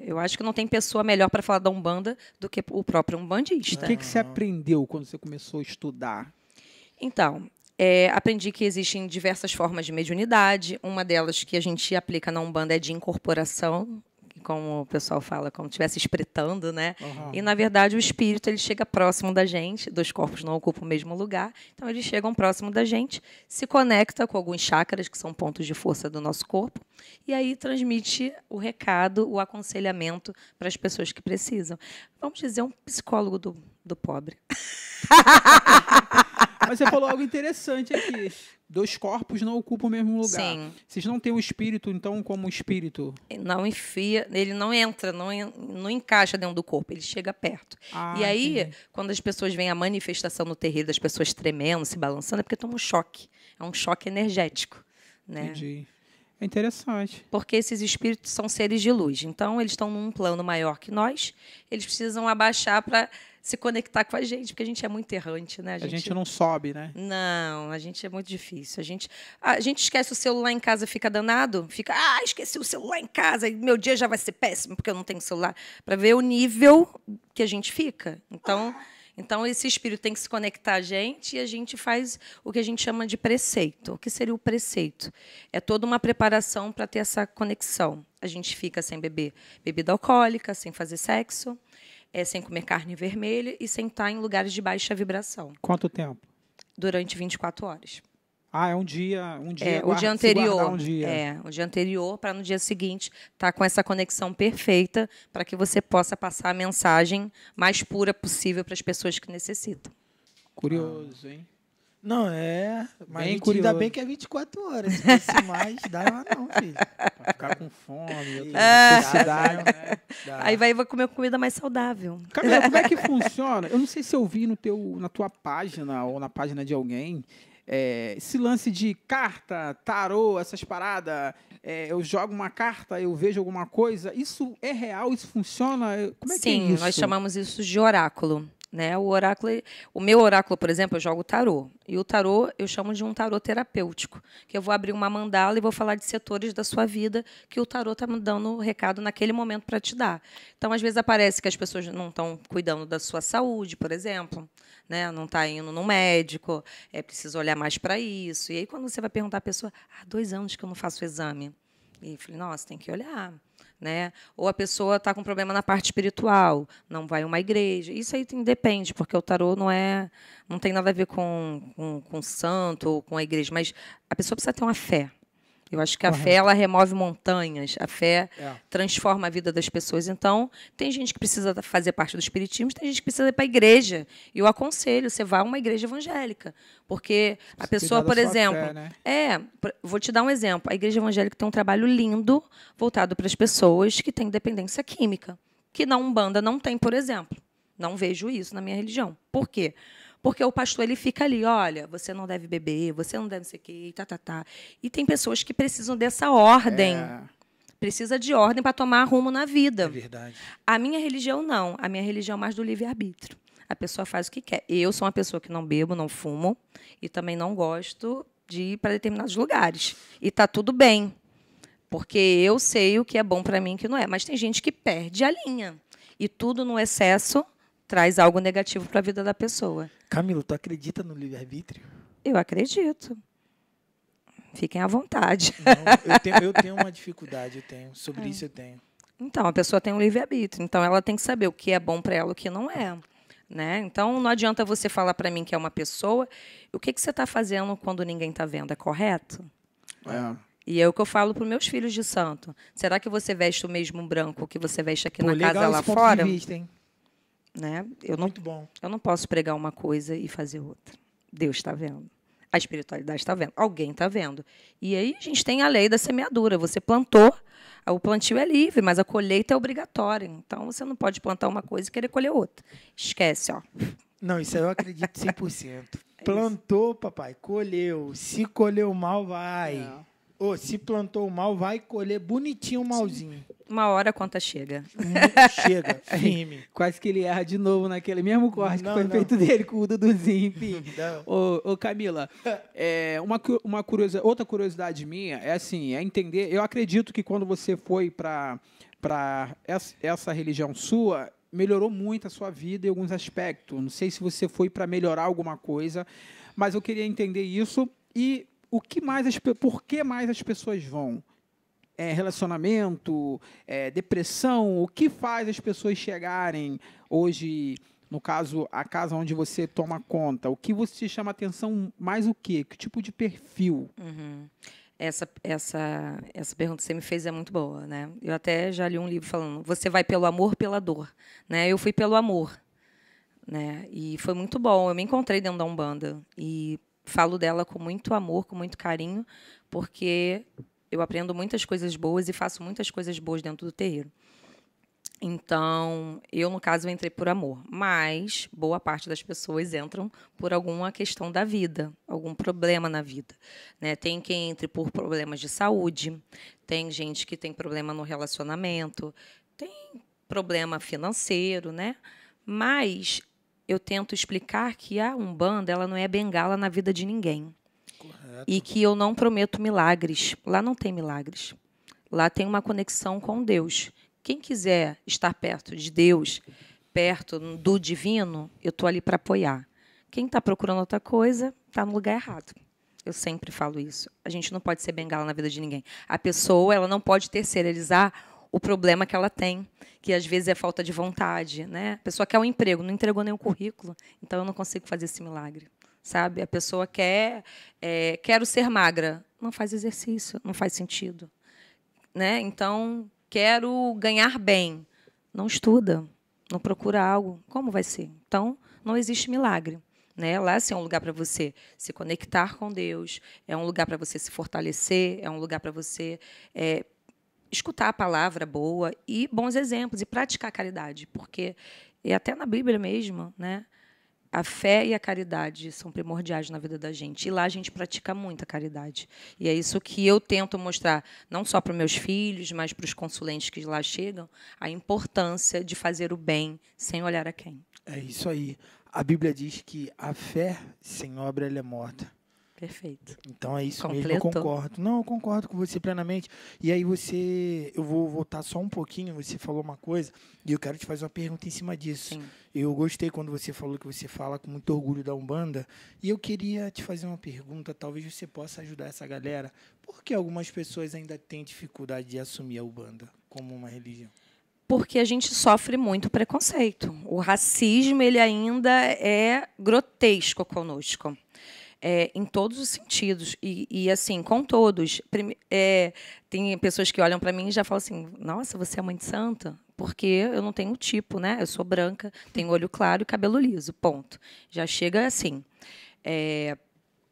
eu acho que não tem pessoa melhor para falar da Umbanda do que o próprio umbandista. O que você aprendeu quando você começou a estudar? Então, aprendi que existem diversas formas de mediunidade. Uma delas que a gente aplica na Umbanda é de incorporação, como o pessoal fala, como se estivesse espretando, né? E, na verdade, o espírito ele chega próximo da gente, dois corpos não ocupam o mesmo lugar, então eles chegam próximo da gente, se conecta com alguns chakras, que são pontos de força do nosso corpo, e aí transmite o recado, o aconselhamento para as pessoas que precisam. Vamos dizer, um psicólogo do pobre. Mas você falou algo interessante aqui. Dois corpos não ocupam o mesmo lugar. Sim. Vocês não têm o espírito, então, como espírito? Não enfia, ele não entra, não encaixa dentro do corpo, ele chega perto. E aí, entendi. quando as pessoas veem a manifestação no terreiro das pessoas tremendo, se balançando, é porque toma um choque. É um choque energético. Né? Entendi. É interessante. Porque esses espíritos são seres de luz. Então, eles estão num plano maior que nós, eles precisam abaixar para se conectar com a gente, porque a gente é muito errante, né? A gente não sobe, né? Não, a gente é muito difícil. A gente esquece o celular em casa, fica danado, fica, esqueci o celular em casa, e meu dia já vai ser péssimo porque eu não tenho celular, para ver o nível que a gente fica. Então, esse espírito tem que se conectar a gente e a gente faz o que a gente chama de preceito. O que seria o preceito? É toda uma preparação para ter essa conexão. A gente fica sem beber bebida alcoólica, sem fazer sexo, sem comer carne vermelha e sem estar em lugares de baixa vibração. Quanto tempo? Durante 24 horas. É um dia. O dia anterior. Um dia. O dia anterior, para no dia seguinte estar com essa conexão perfeita para que você possa passar a mensagem mais pura possível para as pessoas que necessitam. Curioso, hein? Não, mas Bem ainda curioso. bem que é 24 horas. Se fosse mais, dá não, filho. Pra ficar com fome, outra Ah. necessidade, né? Aí vai comer comida mais saudável. Camila, como é que funciona? Eu não sei se eu vi na tua página ou na página de alguém esse lance de carta, tarô, essas paradas. Eu jogo uma carta, eu vejo alguma coisa. Isso é real? Isso funciona? Como é que é Sim, isso? nós chamamos isso de oráculo. Né? O meu oráculo, por exemplo, eu jogo tarô. E o tarô eu chamo de um tarô terapêutico, que eu vou abrir uma mandala e vou falar de setores da sua vida que o tarô está me dando o recado naquele momento para te dar. Então, às vezes, aparece que as pessoas não estão cuidando da sua saúde, por exemplo, né? Não está indo no médico, precisa olhar mais para isso. E aí, quando você vai perguntar à pessoa, 2 anos que eu não faço o exame. E eu falei, nossa, tem que olhar. Né? Ou a pessoa está com problema na parte espiritual, não vai a uma igreja. Isso aí depende, porque o tarô não tem nada a ver com santo ou com a igreja, mas a pessoa precisa ter uma fé. Eu acho que a fé ela remove montanhas, a fé transforma a vida das pessoas. Então, tem gente que precisa fazer parte do espiritismo, tem gente que precisa ir para a igreja. E eu aconselho, você vá a uma igreja evangélica. Porque a pessoa, por exemplo... Fé, né? Vou te dar um exemplo. A igreja evangélica tem um trabalho lindo voltado para as pessoas que têm dependência química, que na Umbanda não tem, por exemplo. Não vejo isso na minha religião. Por quê? Porque o pastor ele fica ali, olha, você não deve beber, você não deve não sei o quê, tá. E tem pessoas que precisam dessa ordem. Precisa de ordem para tomar rumo na vida. É verdade. A minha religião, não. A minha religião é mais do livre-arbítrio. A pessoa faz o que quer. Eu sou uma pessoa que não bebo, não fumo e também não gosto de ir para determinados lugares. E está tudo bem, porque eu sei o que é bom para mim e o que não é. Mas tem gente que perde a linha. E tudo no excesso traz algo negativo para a vida da pessoa. Camilo, tu acredita no livre-arbítrio? Eu acredito. Fiquem à vontade. Não, eu tenho uma dificuldade, sobre isso eu tenho. Então, a pessoa tem um livre-arbítrio. Então, ela tem que saber o que é bom para ela e o que não é. Né? Então, não adianta você falar para mim que é uma pessoa. O que você está fazendo quando ninguém está vendo? É correto? E é o que eu falo para os meus filhos de santo. Será que você veste o mesmo branco que você veste aqui na casa lá fora? De vista, hein? Né? Muito bom. Eu não posso pregar uma coisa e fazer outra. Deus está vendo. A espiritualidade está vendo, alguém está vendo. E aí a gente tem a lei da semeadura. Você plantou, o plantio é livre, mas a colheita é obrigatória. Então, você não pode plantar uma coisa e querer colher outra. Esquece, ó. Não, isso aí eu acredito 100%. Plantou, papai, colheu. Se colheu mal, vai. Ou se plantou mal, vai colher bonitinho o malzinho. Uma hora a conta chega. Chega, firme. Quase que ele erra de novo naquele mesmo corte que foi feito dele com o Duduzinho, enfim. Ô, Camila, outra curiosidade minha é assim, é entender, eu acredito que quando você foi para essa religião sua, melhorou muito a sua vida em alguns aspectos. Não sei se você foi para melhorar alguma coisa, mas eu queria entender isso e por que mais as pessoas vão? Relacionamento, depressão, o que faz as pessoas chegarem hoje, no caso, a casa onde você toma conta? O que você chama atenção mais o quê? Que tipo de perfil? Uhum. Essa pergunta que você me fez é muito boa, né? Eu até já li um livro falando, você vai pelo amor, pela dor, né? Eu fui pelo amor, né? E foi muito bom. Eu me encontrei dentro da Umbanda e falo dela com muito amor, com muito carinho, porque eu aprendo muitas coisas boas e faço muitas coisas boas dentro do terreiro. Então, eu, no caso, entrei por amor. Mas boa parte das pessoas entram por alguma questão da vida, algum problema na vida, né? Tem quem entre por problemas de saúde, tem gente que tem problema no relacionamento, tem problema financeiro, né? Mas eu tento explicar que a Umbanda ela não é bengala na vida de ninguém. Correto. E que eu não prometo milagres. Lá não tem milagres. Lá tem uma conexão com Deus. Quem quiser estar perto de Deus, perto do divino, eu estou ali para apoiar. Quem está procurando outra coisa, está no lugar errado. Eu sempre falo isso. A gente não pode ser bengala na vida de ninguém. A pessoa ela não pode terceirizar o problema que ela tem, que às vezes é falta de vontade, né? A pessoa quer um emprego, não entregou nenhum currículo, então eu não consigo fazer esse milagre. Sabe? A pessoa quero ser magra. Não faz exercício, não faz sentido. Né? Então, quero ganhar bem. Não estuda, não procura algo. Como vai ser? Então, não existe milagre. Né? Lá assim, é um lugar para você se conectar com Deus, é um lugar para você se fortalecer, é um lugar para você escutar a palavra boa e bons exemplos, e praticar a caridade. Porque, e até na Bíblia mesmo, né? A fé e a caridade são primordiais na vida da gente. E lá a gente pratica muita caridade. E é isso que eu tento mostrar, não só para os meus filhos, mas para os consulentes que lá chegam, a importância de fazer o bem sem olhar a quem. É isso aí. A Bíblia diz que a fé sem obra ela é morta. Perfeito. Então é isso Completou. mesmo, eu concordo. Não, eu concordo com você plenamente. E aí eu vou voltar só um pouquinho, você falou uma coisa, e eu quero te fazer uma pergunta em cima disso. Sim. Eu gostei quando você falou que você fala com muito orgulho da Umbanda, e eu queria te fazer uma pergunta, talvez você possa ajudar essa galera. Por que algumas pessoas ainda têm dificuldade de assumir a Umbanda como uma religião? Porque a gente sofre muito preconceito. O racismo ele ainda é grotesco conosco. Em todos os sentidos. E assim, com todos. Tem pessoas que olham para mim e já falam assim, nossa, você é mãe de santa? Porque eu não tenho tipo, né? Eu sou branca, tenho olho claro e cabelo liso, ponto. Já chega assim.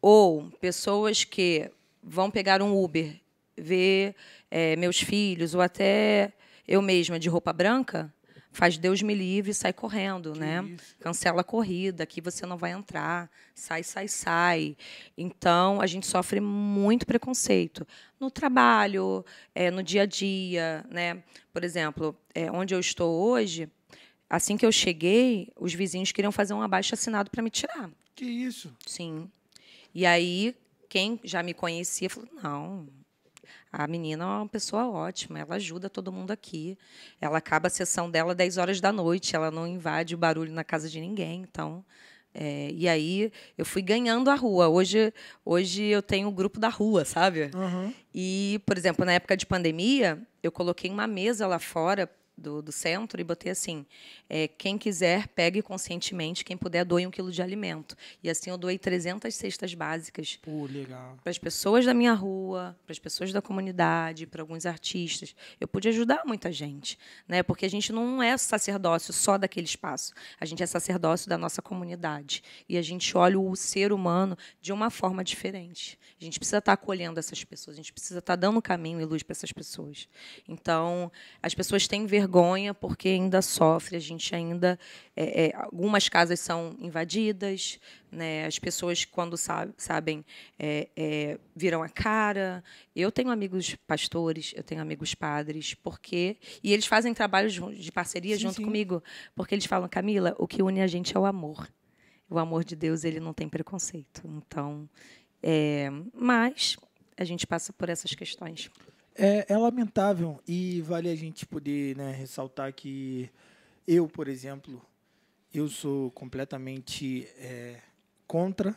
Ou pessoas que vão pegar um Uber, ver meus filhos, ou até eu mesma de roupa branca, faz Deus me livre e sai correndo, né? Isso. Cancela a corrida, aqui você não vai entrar, sai. Então, a gente sofre muito preconceito no trabalho, no dia a dia, né? Por exemplo, onde eu estou hoje, assim que eu cheguei, os vizinhos queriam fazer um abaixo-assinado para me tirar. Que isso? Sim. E aí, quem já me conhecia falou, não, a menina é uma pessoa ótima, ela ajuda todo mundo aqui. Ela acaba a sessão dela 10 horas da noite, ela não invade o barulho na casa de ninguém. Então, e aí eu fui ganhando a rua. Hoje eu tenho o grupo da rua, sabe? Uhum. E, por exemplo, na época de pandemia, eu coloquei uma mesa lá fora do centro e botei assim, quem quiser, pegue conscientemente, quem puder, doe 1 quilo de alimento. E assim eu doei 300 cestas básicas Legal. para as pessoas da minha rua, para as pessoas da comunidade, para alguns artistas. Eu pude ajudar muita gente, né? Porque a gente não é sacerdócio só daquele espaço. A gente é sacerdócio da nossa comunidade. E a gente olha o ser humano de uma forma diferente. A gente precisa estar acolhendo essas pessoas, a gente precisa estar dando caminho e luz para essas pessoas. Então, as pessoas têm vergonha porque ainda sofrem, a gente ainda... algumas casas são invadidas, né? As pessoas, quando sabem, viram a cara. Eu tenho amigos pastores, eu tenho amigos padres, e eles fazem trabalho de parceria junto comigo, porque eles falam, Camila, o que une a gente é o amor. O amor de Deus, ele não tem preconceito. Então, mas a gente passa por essas questões. É lamentável e vale a gente poder, né, ressaltar que eu, por exemplo, eu sou completamente contra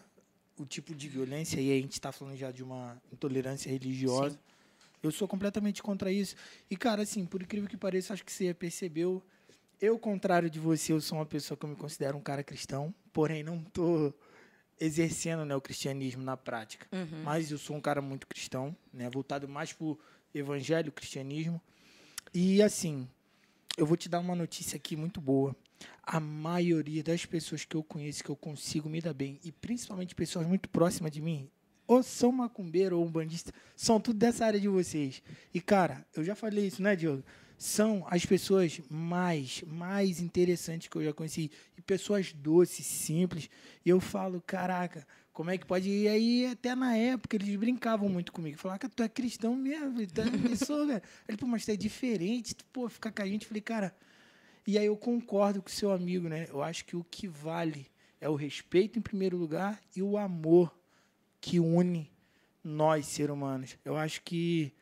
o tipo de violência, e a gente está falando já de uma intolerância religiosa. Sim. Eu sou completamente contra isso. E, cara, assim, por incrível que pareça, acho que você percebeu, eu, ao contrário de você, eu sou uma pessoa que eu me considero um cara cristão, porém não estou exercendo, né, o cristianismo na prática. Uhum. Mas eu sou um cara muito cristão, né, voltado mais para o evangelho, cristianismo. E, assim, eu vou te dar uma notícia aqui muito boa. A maioria das pessoas que eu conheço, que eu consigo me dar bem, e principalmente pessoas muito próximas de mim, ou são macumbeiro ou umbandista, são tudo dessa área de vocês. E, cara, eu já falei isso, né, Diogo? São as pessoas mais interessantes que eu já conheci. E pessoas doces, simples. E eu falo, caraca, como é que pode? E aí, até na época, eles brincavam muito comigo. Falavam, cara, tu é cristão mesmo, tu é pessoa, cara. Ele, pô, mas tu é diferente, tu, pô, fica com a gente. Eu falei, cara... E aí eu concordo com o seu amigo, né? Eu acho que o que vale é o respeito em primeiro lugar e o amor que une nós, seres humanos. Eu acho que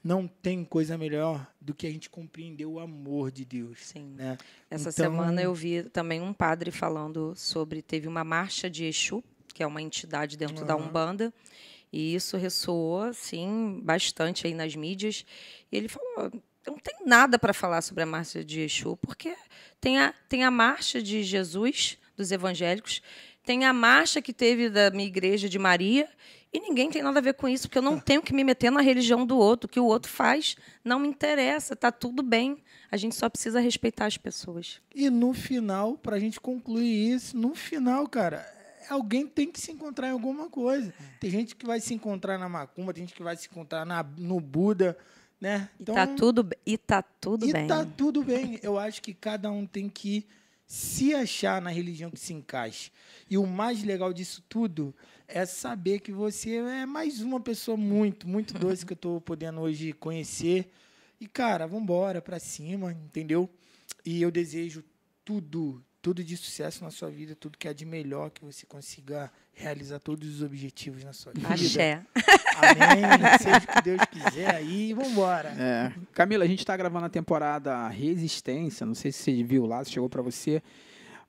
não tem coisa melhor do que a gente compreender o amor de Deus. Sim. Né? Essa semana eu vi também um padre falando sobre... Teve uma marcha de Exu, que é uma entidade dentro da Umbanda, e isso ressoou, assim, bastante aí nas mídias. E ele falou... Não tem nada para falar sobre a marcha de Exu, porque tem a marcha de Jesus, dos evangélicos, tem a marcha que teve da minha igreja de Maria, e ninguém tem nada a ver com isso, porque eu não tenho que me meter na religião do outro. O que o outro faz não me interessa, está tudo bem. A gente só precisa respeitar as pessoas. E no final, para a gente concluir isso, no final, cara, alguém tem que se encontrar em alguma coisa. Tem gente que vai se encontrar na macumba, tem gente que vai se encontrar no Buda, né? Então, tá tudo bem. E tá tudo bem. Eu acho que cada um tem que se achar na religião que se encaixe. E o mais legal disso tudo é saber que você é mais uma pessoa muito, muito doce que eu estou podendo hoje conhecer. E, cara, vamos embora para cima, entendeu? E eu desejo tudo de sucesso na sua vida, tudo que é de melhor, que você consiga realizar todos os objetivos na sua vida. Axé. Amém. Seja o que Deus quiser aí, vamos embora. Camila, a gente está gravando a temporada Resistência, não sei se você viu lá, se chegou para você,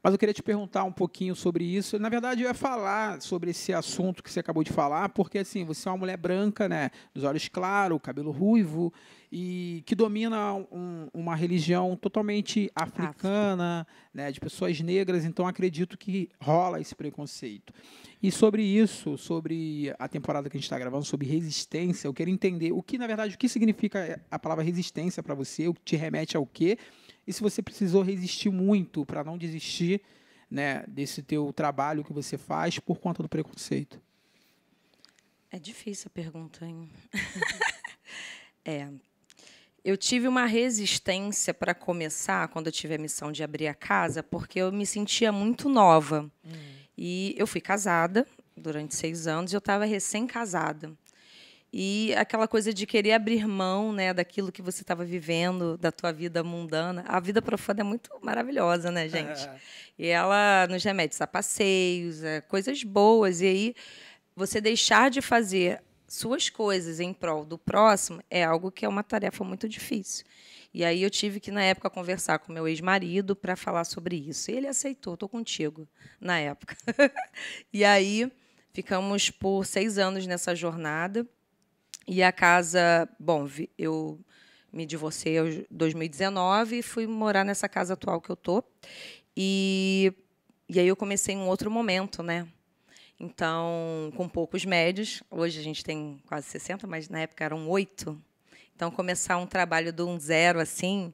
mas eu queria te perguntar um pouquinho sobre isso. Na verdade, eu ia falar sobre esse assunto que você acabou de falar, porque assim, você é uma mulher branca, né, dos olhos claros, cabelo ruivo, e que domina uma religião totalmente africana, né, de pessoas negras, então acredito que rola esse preconceito. E sobre isso, sobre a temporada que a gente está gravando, sobre resistência, eu quero entender o que significa a palavra resistência para você, o que te remete ao quê, e se você precisou resistir muito para não desistir, né, desse teu trabalho que você faz por conta do preconceito. É difícil a pergunta, hein? Eu tive uma resistência para começar, quando eu tive a missão de abrir a casa, porque eu me sentia muito nova. E eu fui casada durante 6 anos e eu estava recém-casada. E aquela coisa de querer abrir mão, né, daquilo que você estava vivendo, da tua vida mundana. A vida profana é muito maravilhosa, né, gente? E ela nos remete a passeios, a coisas boas. E aí, você deixar de fazer suas coisas em prol do próximo é algo que é uma tarefa muito difícil. E aí eu tive que, na época, conversar com meu ex-marido para falar sobre isso. E ele aceitou, estou contigo, na época. E aí ficamos por 6 anos nessa jornada. E a casa, bom, eu Me divorciei em 2019 e fui morar nessa casa atual que eu tô. E aí eu comecei um outro momento, né? Então, com poucos médios. Hoje a gente tem quase 60, mas na época eram 8. Então, começar um trabalho do 0, assim...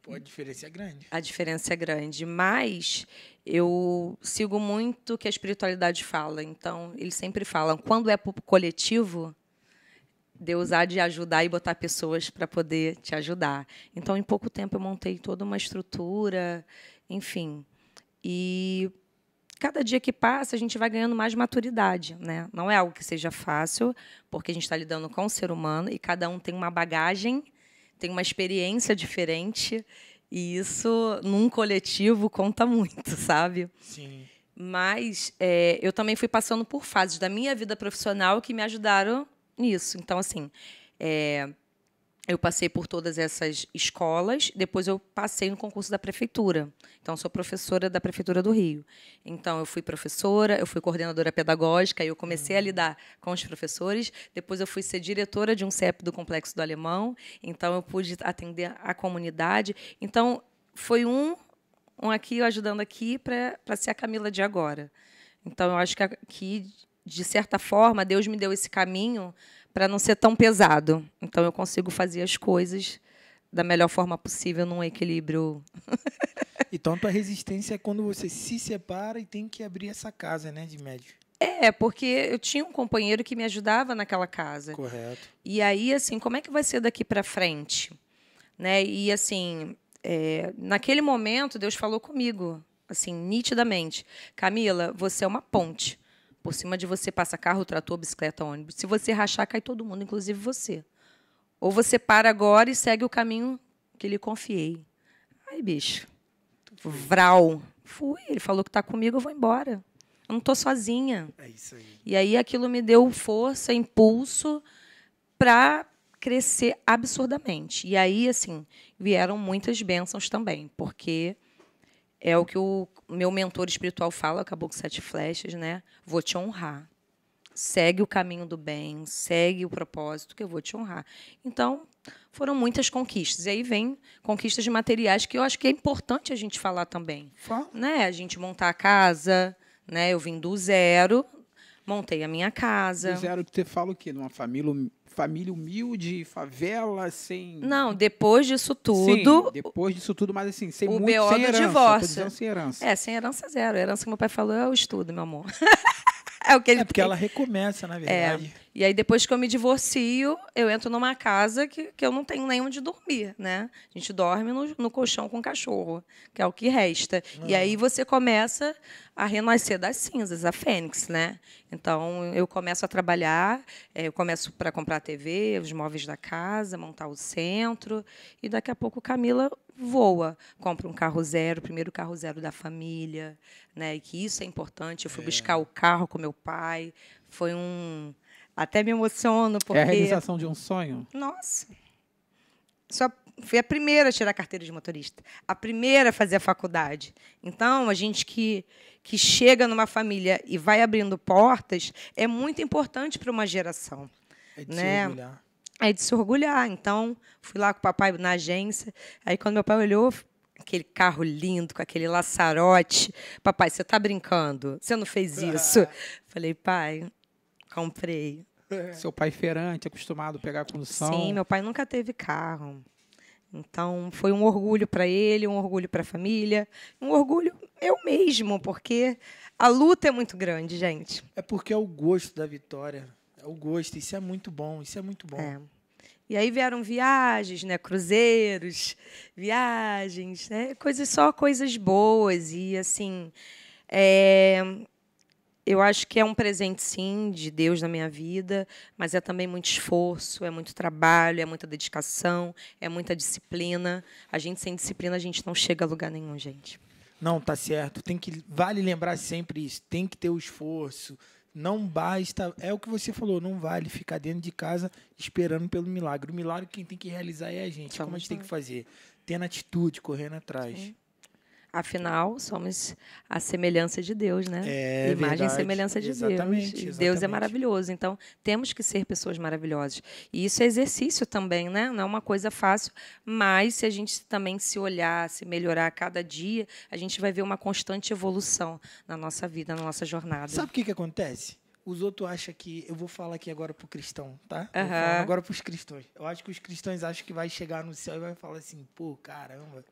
Pô, a diferença é grande. A diferença é grande. Mas eu sigo muito o que a espiritualidade fala. Então, eles sempre falam, quando é para o coletivo, Deus há de ajudar e botar pessoas para poder te ajudar. Então, em pouco tempo, eu montei toda uma estrutura, enfim. E cada dia que passa, a gente vai ganhando mais maturidade, né? Não é algo que seja fácil, porque a gente está lidando com o ser humano e cada um tem uma bagagem, tem uma experiência diferente, e isso, num coletivo, conta muito, sabe? Sim. Mas eu também fui passando por fases da minha vida profissional que me ajudaram nisso. Então, assim, eu passei por todas essas escolas, depois eu passei no concurso da prefeitura. Então, sou professora da Prefeitura do Rio. Então, eu fui professora, eu fui coordenadora pedagógica, aí eu comecei a lidar com os professores, depois eu fui ser diretora de um CEP do Complexo do Alemão, então eu pude atender a comunidade. Então, foi um aqui ajudando aqui para ser a Camila de agora. Então, eu acho que, de certa forma, Deus me deu esse caminho para não ser tão pesado. Então, eu consigo fazer as coisas da melhor forma possível, num equilíbrio. Então, tua resistência é quando você se separa e tem que abrir essa casa, né, de médio. Porque eu tinha um companheiro que me ajudava naquela casa. Correto. E aí, assim, como é que vai ser daqui para frente? Né? E, assim, naquele momento, Deus falou comigo, assim, nitidamente. Camila, você é uma ponte. Por cima de você passa carro, trator, bicicleta, ônibus. Se você rachar, cai todo mundo, inclusive você. Ou você para agora e segue o caminho que lhe confiei. Aí, bicho, vral. Fui. Ele falou que está comigo, eu vou embora. Eu não estou sozinha. É isso aí. E aí aquilo me deu força, impulso para crescer absurdamente. E aí, assim, vieram muitas bênçãos também, porque é o que o meu mentor espiritual fala, acabou com 7 flechas, né? Vou te honrar. Segue o caminho do bem, segue o propósito que eu vou te honrar. Então, foram muitas conquistas. E aí vem conquistas materiais que eu acho que é importante a gente falar também. Fala. Né? A gente montar a casa, né? Eu vim do 0, montei a minha casa. Do 0 que você fala o quê? Numa família humilde, favela, sem... Não, depois disso tudo... Sim, depois disso tudo, mas assim, sem o muito, BO sem do herança. divórcio. Tô dizendo sem herança. Sem herança 0. A herança que meu pai falou é o estudo, meu amor. É o que ele É porque tem. ela recomeça, na verdade. E aí, depois que eu me divorcio, eu entro numa casa que eu não tenho nem onde dormir, né? A gente dorme no colchão com o cachorro, que é o que resta. E aí você começa a renascer das cinzas, a fênix, né? Então, eu começo a trabalhar, eu começo para comprar a TV, os móveis da casa, montar o centro, e daqui a pouco Camila voa, compra um carro 0, o primeiro carro 0 da família, né? E que isso é importante. Eu fui buscar o carro com meu pai, foi até me emociono, porque... É a realização de um sonho? Nossa! Fui a primeira a tirar a carteira de motorista, a primeira a fazer a faculdade. Então, a gente que chega numa família e vai abrindo portas é muito importante para uma geração. É de né? se orgulhar. É de se orgulhar. Então, fui lá com o papai na agência. Aí, quando meu pai olhou, aquele carro lindo, com aquele laçarote. Papai, você está brincando? Você não fez isso? Falei, pai, comprei. Seu pai feirante, acostumado a pegar a condução. Sim, meu pai nunca teve carro. Então, foi um orgulho para ele, um orgulho para a família, um orgulho eu mesmo, porque a luta é muito grande, gente. É porque é o gosto da vitória. É o gosto. Isso é muito bom. Isso é muito bom. E aí vieram viagens, né? Cruzeiros, viagens, né? Só coisas boas. E, assim, eu acho que é um presente, sim, de Deus na minha vida, mas é também muito esforço, é muito trabalho, é muita dedicação, é muita disciplina. A gente, sem disciplina, a gente não chega a lugar nenhum, gente. Não, tá certo. Vale lembrar sempre isso. Tem que ter o esforço. Não basta... É o que você falou. Não vale ficar dentro de casa esperando pelo milagre. O milagre quem tem que realizar é a gente. Como a gente tem que fazer? Tendo atitude, correndo atrás. Sim. Afinal, somos a semelhança de Deus, né? Imagem verdade. e semelhança de Exatamente, Deus. Deus é exatamente. maravilhoso. Então, temos que ser pessoas maravilhosas. E isso é exercício também, né? Não é uma coisa fácil, mas se a gente também se olhar, se melhorar a cada dia, a gente vai ver uma constante evolução na nossa vida, na nossa jornada. Sabe o que acontece? Os outros acham que... Eu vou falar aqui agora pro cristão, tá? Vou Aham. falar agora pros cristãos. Eu acho que os cristãos acham que vai chegar no céu e vai falar assim, pô, caramba,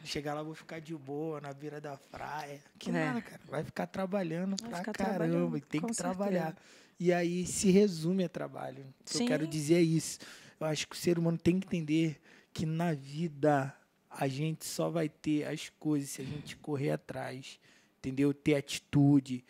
chegar lá vou ficar de boa na beira da praia. Que nada, cara. Vai ficar trabalhando pra ficar caramba. trabalhando, E tem com que certeza. trabalhar. E aí se resume a trabalho. O que eu Sim. quero dizer é isso. Eu acho que o ser humano tem que entender que na vida a gente só vai ter as coisas se a gente correr atrás. Entendeu? Ter atitude.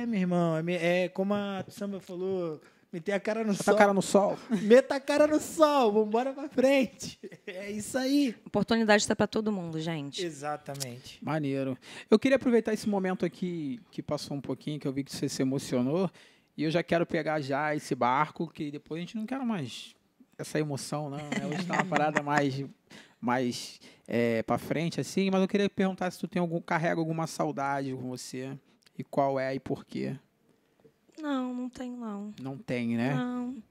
Meu irmão. É como a Samba falou... Meter a cara no Bota sol. a cara no sol. Meta a cara no sol. Vambora pra frente. É isso aí. Oportunidade está para todo mundo, gente. Exatamente. Maneiro. Eu queria aproveitar esse momento aqui que passou um pouquinho, que eu vi que você se emocionou, e eu já quero pegar já esse barco, que depois a gente não quer mais essa emoção, não, né? Hoje tá uma parada mais para frente, assim, mas eu queria perguntar se tu carrega alguma saudade com você, e qual é e por quê. Não, não tenho, não. Não tem, né? Não.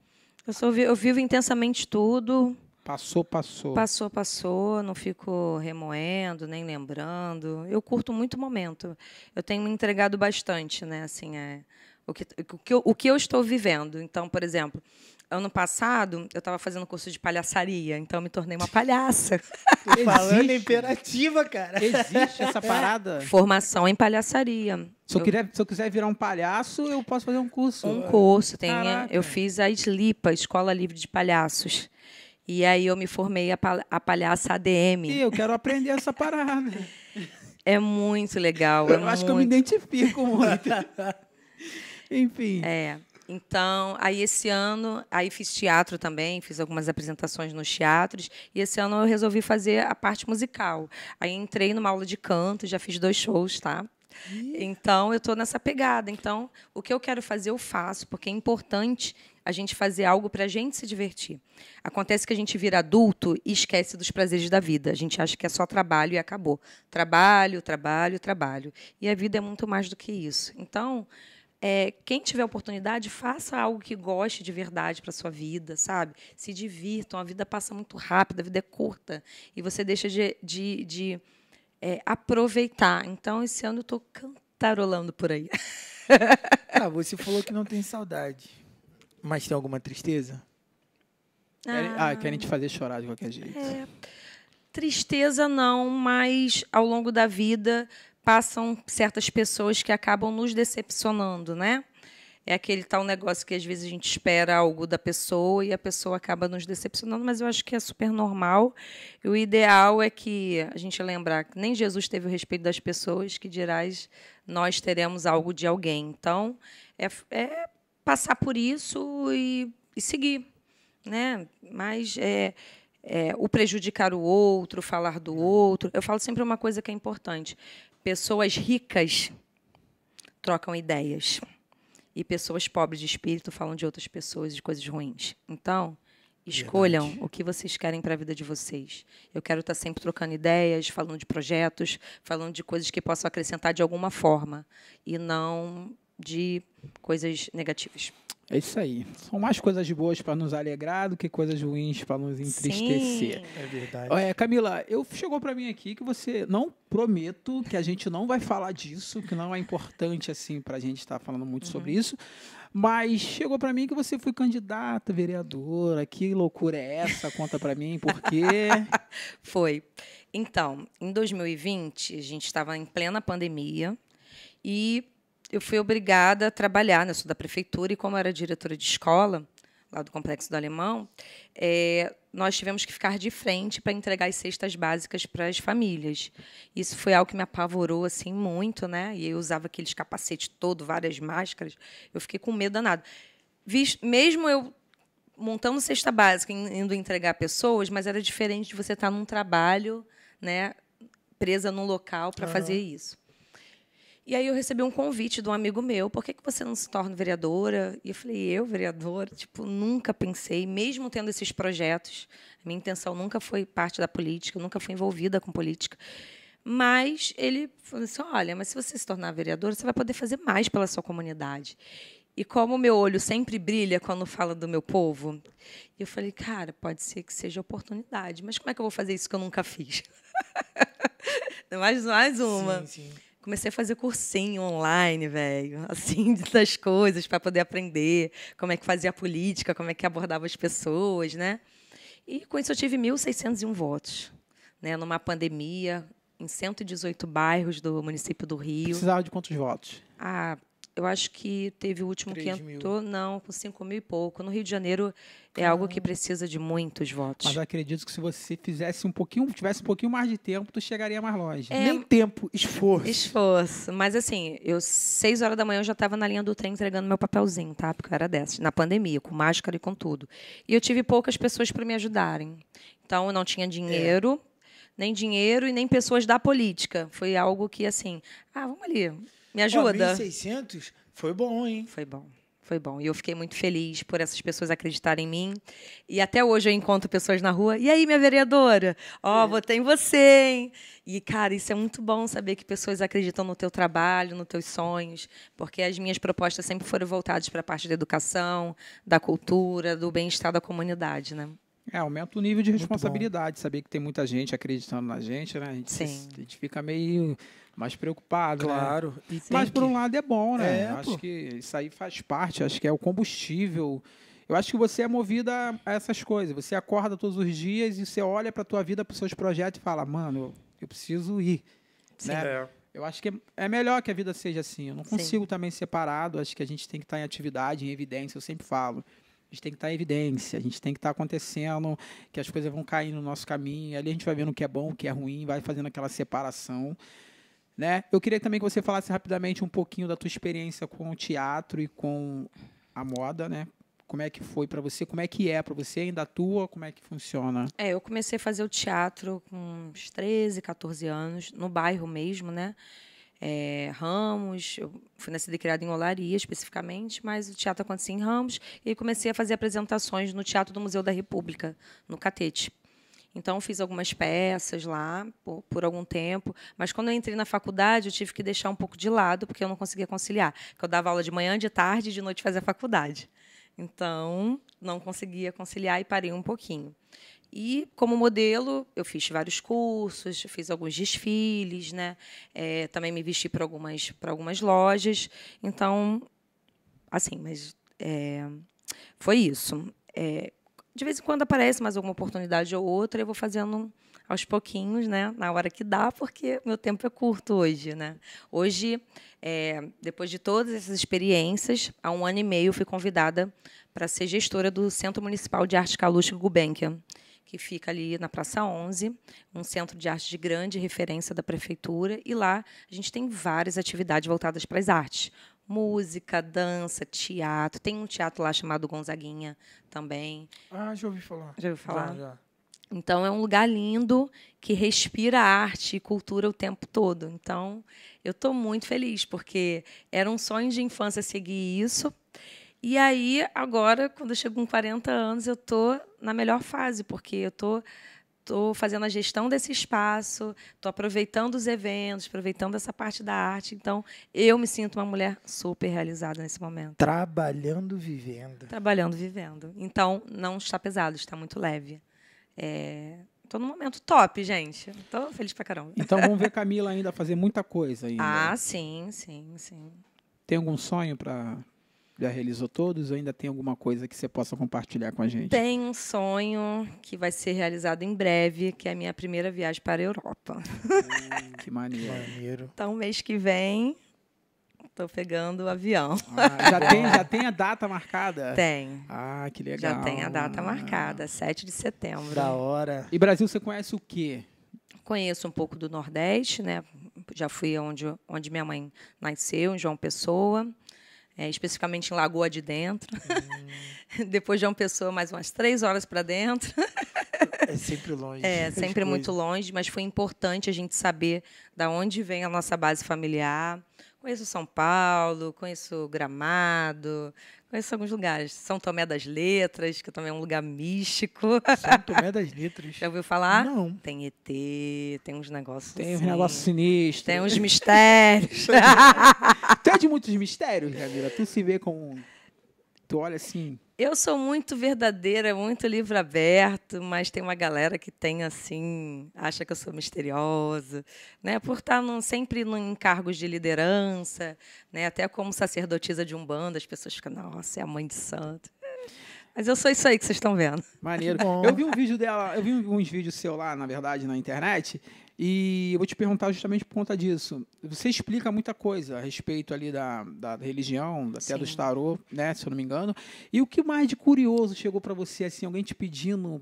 Eu vivo intensamente tudo. Passou. Passou, não fico remoendo, nem lembrando. Eu curto muito o momento. Eu tenho me entregado bastante, né? Assim, o que eu estou vivendo. Então, por exemplo, ano passado, eu estava fazendo curso de palhaçaria, então eu me tornei uma palhaça. Tô falando Existe? imperativa, cara. Existe essa parada? Formação em palhaçaria. Se eu quiser virar um palhaço, eu posso fazer um curso. Um curso. Caraca. Eu fiz a SLIPA, Escola Livre de Palhaços. E aí eu me formei a palhaça ADM. E eu quero aprender essa parada. É muito legal. Eu acho que eu me identifico muito. Enfim. Então, aí esse ano, aí fiz teatro também, fiz algumas apresentações nos teatros, e esse ano eu resolvi fazer a parte musical. Aí entrei numa aula de canto, já fiz 2 shows, tá? Então, eu estou nessa pegada. Então, o que eu quero fazer, eu faço, porque é importante a gente fazer algo para a gente se divertir. Acontece que a gente vira adulto e esquece dos prazeres da vida. A gente acha que é só trabalho e acabou. Trabalho, trabalho, trabalho. E a vida é muito mais do que isso. Então, quem tiver oportunidade, faça algo que goste de verdade para a sua vida, sabe? Se divirtam, a vida passa muito rápido, a vida é curta, e você deixa de aproveitar. Então, esse ano eu estou cantarolando por aí. Você falou que não tem saudade, mas tem alguma tristeza? Querem te fazer chorar de qualquer jeito. Tristeza não, mas ao longo da vida passam certas pessoas que acabam nos decepcionando, né? É aquele tal negócio que às vezes a gente espera algo da pessoa e a pessoa acaba nos decepcionando, mas eu acho que é super normal. E o ideal é que a gente lembrar que nem Jesus teve o respeito das pessoas, que dirás nós teremos algo de alguém. Então, é passar por isso e seguir, né? Mas o prejudicar o outro, falar do outro. Eu falo sempre uma coisa que é importante. Pessoas ricas trocam ideias. E pessoas pobres de espírito falam de outras pessoas, de coisas ruins. Então, escolham Verdade. o que vocês querem para a vida de vocês. Eu quero estar sempre trocando ideias, falando de projetos, falando de coisas que possam acrescentar de alguma forma. E não de coisas negativas. É isso aí. São mais coisas boas para nos alegrar do que coisas ruins para nos entristecer. Sim. É verdade. Camila, chegou para mim aqui que você, não prometo que a gente não vai falar disso, que não é importante assim para a gente estar falando muito sobre isso, mas chegou para mim que você foi candidata, vereadora. Que loucura é essa? Conta para mim, por quê? Foi. Então, em 2020, a gente estava em plena pandemia e eu fui obrigada a trabalhar, né? Eu sou da prefeitura, e como eu era diretora de escola, lá do Complexo do Alemão, nós tivemos que ficar de frente para entregar as cestas básicas para as famílias. Isso foi algo que me apavorou assim, muito, né? E eu usava aqueles capacetes todos, várias máscaras. Eu fiquei com medo danado. Mesmo eu montando cesta básica, indo entregar pessoas, mas era diferente de você estar num trabalho, né, presa num local para fazer isso. E aí eu recebi um convite de um amigo meu, por que você não se torna vereadora? E eu falei, vereadora? Nunca pensei, mesmo tendo esses projetos, a minha intenção nunca foi parte da política, nunca fui envolvida com política, Mas ele falou assim, olha, mas se você se tornar vereadora, você vai poder fazer mais pela sua comunidade. E como o meu olho sempre brilha quando fala do meu povo, eu falei, cara, pode ser que seja oportunidade, mas como é que eu vou fazer isso que eu nunca fiz? Mais uma. Sim. Comecei a fazer cursinho online, velho, assim, das coisas, para poder aprender como é que fazia a política, como é que abordava as pessoas, né? E com isso eu tive 1.601 votos, né? Numa pandemia, em 118 bairros do município do Rio. Precisava de quantos votos? Eu acho que teve o último que 3 mil. entrou, não, com 5.000 e pouco. No Rio de Janeiro é algo que precisa de muitos votos. Mas eu acredito que se você tivesse um pouquinho mais de tempo, tu chegaria mais longe. Nem tempo, esforço. Esforço. Mas, assim, 6 horas da manhã, eu já estava na linha do trem entregando meu papelzinho, tá? Porque eu era dessas, na pandemia, com máscara e com tudo. E eu tive poucas pessoas para me ajudarem. Então, eu não tinha dinheiro, nem dinheiro e nem pessoas da política. Foi algo que, assim, vamos ali, me ajuda. 1.600 foi bom, hein? Foi bom. Foi bom. E eu fiquei muito feliz por essas pessoas acreditarem em mim. E até hoje eu encontro pessoas na rua. E aí, minha vereadora? Votei em você, hein? E, cara, isso é muito bom saber que pessoas acreditam no teu trabalho, nos teus sonhos. Porque as minhas propostas sempre foram voltadas para a parte da educação, da cultura, do bem-estar da comunidade, né? Aumenta o nível de responsabilidade, saber que tem muita gente acreditando na gente, né? A gente fica meio mais preocupado, claro. Né? Mas, por um lado, é bom, né? Acho pô. que isso aí faz parte, acho que é o combustível. Eu acho que você é movido a essas coisas. Você acorda todos os dias e você olha para a tua vida, para os seus projetos e fala, mano, eu preciso ir. Sim. Né? Eu acho que é melhor que a vida seja assim. Eu não consigo também separado. Acho que a gente tem que estar em atividade, em evidência. Eu sempre falo. A gente tem que estar em evidência, a gente tem que estar acontecendo, que as coisas vão cair no nosso caminho. Ali a gente vai vendo o que é bom, o que é ruim, vai fazendo aquela separação. Né? Eu queria também que você falasse rapidamente um pouquinho da tua experiência com o teatro e com a moda, né? Como é que foi para você? Como é que é para você? Ainda atua? Como é que funciona? Eu comecei a fazer o teatro com uns 13, 14 anos, no bairro mesmo, né? Ramos, eu fui nascida e criada em Olaria, especificamente, mas o teatro acontecia em Ramos, e comecei a fazer apresentações no Teatro do Museu da República, no Catete. Então, fiz algumas peças lá por algum tempo, mas quando eu entrei na faculdade, eu tive que deixar um pouco de lado, porque eu não conseguia conciliar, porque eu dava aula de manhã, de tarde e de noite fazia faculdade. Então, não conseguia conciliar e parei um pouquinho. E, como modelo, eu fiz vários cursos, fiz alguns desfiles, né? Também me vesti para algumas lojas. Então, assim, mas foi isso. De vez em quando aparece mais alguma oportunidade ou outra, eu vou fazendo aos pouquinhos, né? Na hora que dá, porque meu tempo é curto hoje, né? Hoje, depois de todas essas experiências, há 1 ano e meio, eu fui convidada para ser gestora do Centro Municipal de Arte Calouste Gulbenkian, que fica ali na Praça 11, um centro de arte de grande referência da prefeitura, e lá a gente tem várias atividades voltadas para as artes. Música, dança, teatro. Tem um teatro lá chamado Gonzaguinha também. Já ouvi falar. Já ouviu falar? Já. Então, é um lugar lindo que respira arte e cultura o tempo todo. Então, eu estou muito feliz, porque era um sonho de infância seguir isso. E aí, agora, quando eu chego com 40 anos, eu estou na melhor fase, porque eu estou fazendo a gestão desse espaço, estou aproveitando os eventos, aproveitando essa parte da arte. Então, eu me sinto uma mulher super realizada nesse momento. Trabalhando, vivendo. Trabalhando, vivendo. Então, não está pesado, está muito leve. Estou num momento top, gente. Estou feliz pra caramba. Então, vamos ver Camila ainda fazer muita coisa ainda. Sim. Tem algum sonho para... Já realizou todos ou ainda tem alguma coisa que você possa compartilhar com a gente? Tem um sonho que vai ser realizado em breve, que é a minha primeira viagem para a Europa. Que maneiro. Então, mês que vem, estou pegando o avião. Já tem a data marcada? Tem. Que legal. Já tem a data marcada, 7 de setembro. Da hora. E Brasil, você conhece o quê? Conheço um pouco do Nordeste, né? Já fui onde minha mãe nasceu, em João Pessoa. Especificamente em Lagoa de Dentro. Depois de João Pessoa, mais umas 3 horas para dentro. É sempre longe. Sempre muito longe, mas foi importante a gente saber de onde vem a nossa base familiar, Conheço São Paulo, conheço Gramado, conheço alguns lugares. São Tomé das Letras, que também é um lugar místico. São Tomé das Letras. Já ouviu falar? Não. Tem ET, tem uns negócios Tem uns assim. negócios sinistros. Tem uns mistérios. Tu é de muitos mistérios, Camila? Tu se vê como... Tu olha assim... Eu sou muito verdadeira, muito livro aberto, mas tem uma galera que tem assim, acha que eu sou misteriosa, né? Por estar sempre em cargos de liderança, né? Até como sacerdotisa de Umbanda, as pessoas ficam, nossa, é a mãe de santo. Mas eu sou isso aí que vocês estão vendo. Maneiro. Bom. Eu vi um vídeo dela, eu vi uns vídeos seu lá, na verdade, na internet, e eu vou te perguntar justamente por conta disso. Você explica muita coisa a respeito ali da religião, até do Sim. tarô, né, se eu não me engano. E o que mais de curioso chegou para você, assim, alguém te pedindo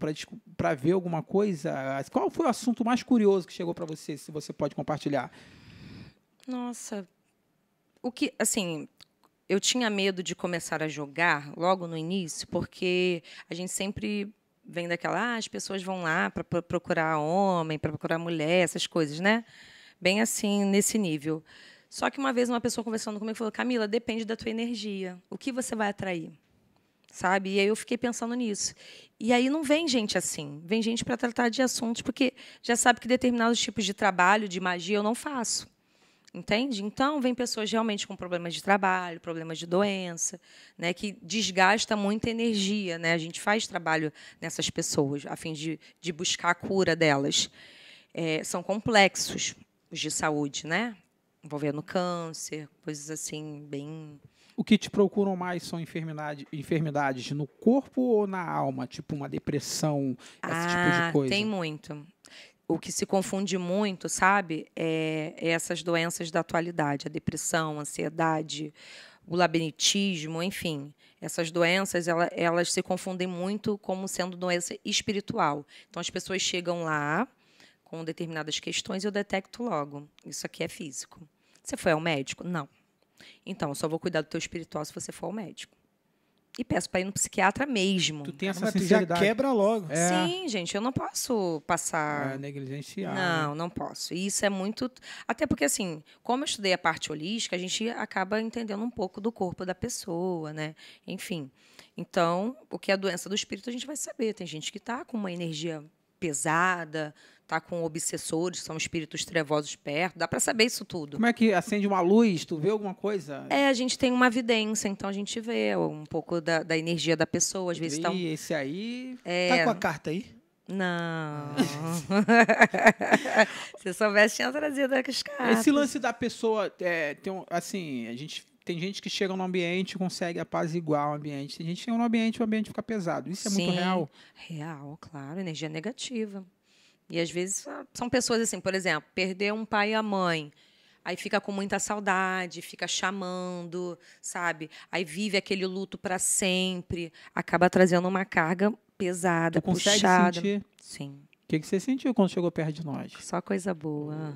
para ver alguma coisa? Qual foi o assunto mais curioso que chegou para você, se você pode compartilhar? Nossa, o que, assim, eu tinha medo de começar a jogar logo no início, porque a gente sempre vem daquela, as pessoas vão lá para procurar homem, para procurar mulher, essas coisas, né? Bem assim, nesse nível. Só que uma vez uma pessoa conversando comigo falou, Camila, depende da tua energia. O que você vai atrair? Sabe? E aí eu fiquei pensando nisso. E aí não vem gente assim. Vem gente para tratar de assuntos, porque já sabe que determinados tipos de trabalho, de magia, eu não faço. Entende? Então, vem pessoas realmente com problemas de trabalho, problemas de doença, né, que desgasta muita energia. Né? A gente faz trabalho nessas pessoas, a fim de buscar a cura delas. São complexos os de saúde, né? Envolvendo câncer, coisas assim, bem... O que te procuram mais são enfermidades no corpo ou na alma? Tipo uma depressão, esse tipo de coisa? Tem muito. O que se confunde muito, sabe, é essas doenças da atualidade, a depressão, a ansiedade, o labirintismo, enfim. Essas doenças, elas se confundem muito como sendo doença espiritual. Então, as pessoas chegam lá com determinadas questões e eu detecto logo. Isso aqui é físico. Você foi ao médico? Não. Então, eu só vou cuidar do teu espiritual se você for ao médico. E peço para ir no psiquiatra mesmo. Tu tem essa Mas tu já sinceridade. quebra logo. Sim, gente, eu não posso passar... negligenciar. Não, né? não posso. E isso é muito... Até porque, assim, como eu estudei a parte holística, a gente acaba entendendo um pouco do corpo da pessoa, né? Enfim. Então, o que é a doença do espírito, a gente vai saber. Tem gente que está com uma energia pesada, está com obsessores, que são espíritos trevosos perto. Dá para saber isso tudo. Como é que acende uma luz? Tu vê alguma coisa? A gente tem uma vidência, então a gente vê um pouco da energia da pessoa. Às vezes E esse aí... Tá com a carta aí? Não. Se eu soubesse, tinha trazido as cartas. Esse lance da pessoa... Tem gente que chega no ambiente e consegue apaziguar o ambiente. Tem gente que chega no ambiente e o ambiente fica pesado. Isso é muito real? Real, claro. Energia negativa. E, às vezes, são pessoas assim, por exemplo, perder um pai e a mãe. Aí fica com muita saudade, fica chamando, sabe? Aí vive aquele luto para sempre. Acaba trazendo uma carga pesada, Tu consegue puxada. sentir? Sim. O que você sentiu quando chegou perto de nós? Só coisa boa.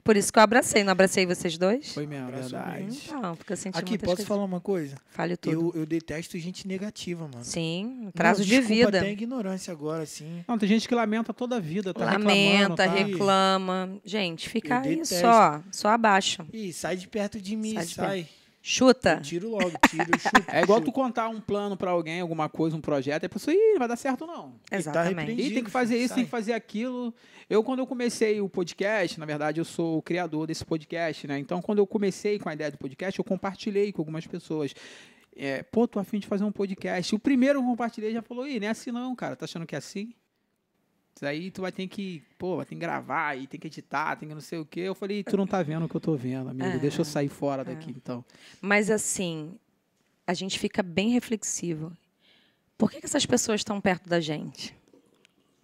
Por isso que eu abracei. Não abracei vocês dois? Foi mesmo, Abraço verdade. Então, porque eu senti Aqui, muitas posso coisas. falar uma coisa? Fale tudo. Eu detesto gente negativa, mano. Sim, prazo Não, de desculpa vida. até a ignorância agora, assim. Não, tem gente que lamenta toda a vida, tá Lamenta, reclamando, tá? reclama. Gente, fica Eu aí detesto. só abaixa. Ih, sai de perto de mim, Sai de sai. Chuta. Eu tiro logo, tiro, chuto. É igual tu chuto. contar um plano pra alguém, alguma coisa, um projeto, e a pessoa, ih, não vai dar certo não. Exatamente. repreendido. Ih, tem que fazer isso, sai. tem que fazer aquilo. Quando eu comecei o podcast, na verdade, eu sou o criador desse podcast, né? Então, quando eu comecei com a ideia do podcast, eu compartilhei com algumas pessoas. Tô a fim de fazer um podcast. O primeiro que eu compartilhei já falou, ih, não é assim não, cara, tá achando que é assim? Isso aí tu vai ter que gravar, e tem que editar, tem que não sei o quê. Eu falei, tu não tá vendo o que eu tô vendo, amigo, deixa eu sair fora daqui, então. Mas, assim, a gente fica bem reflexivo. Por que essas pessoas estão perto da gente?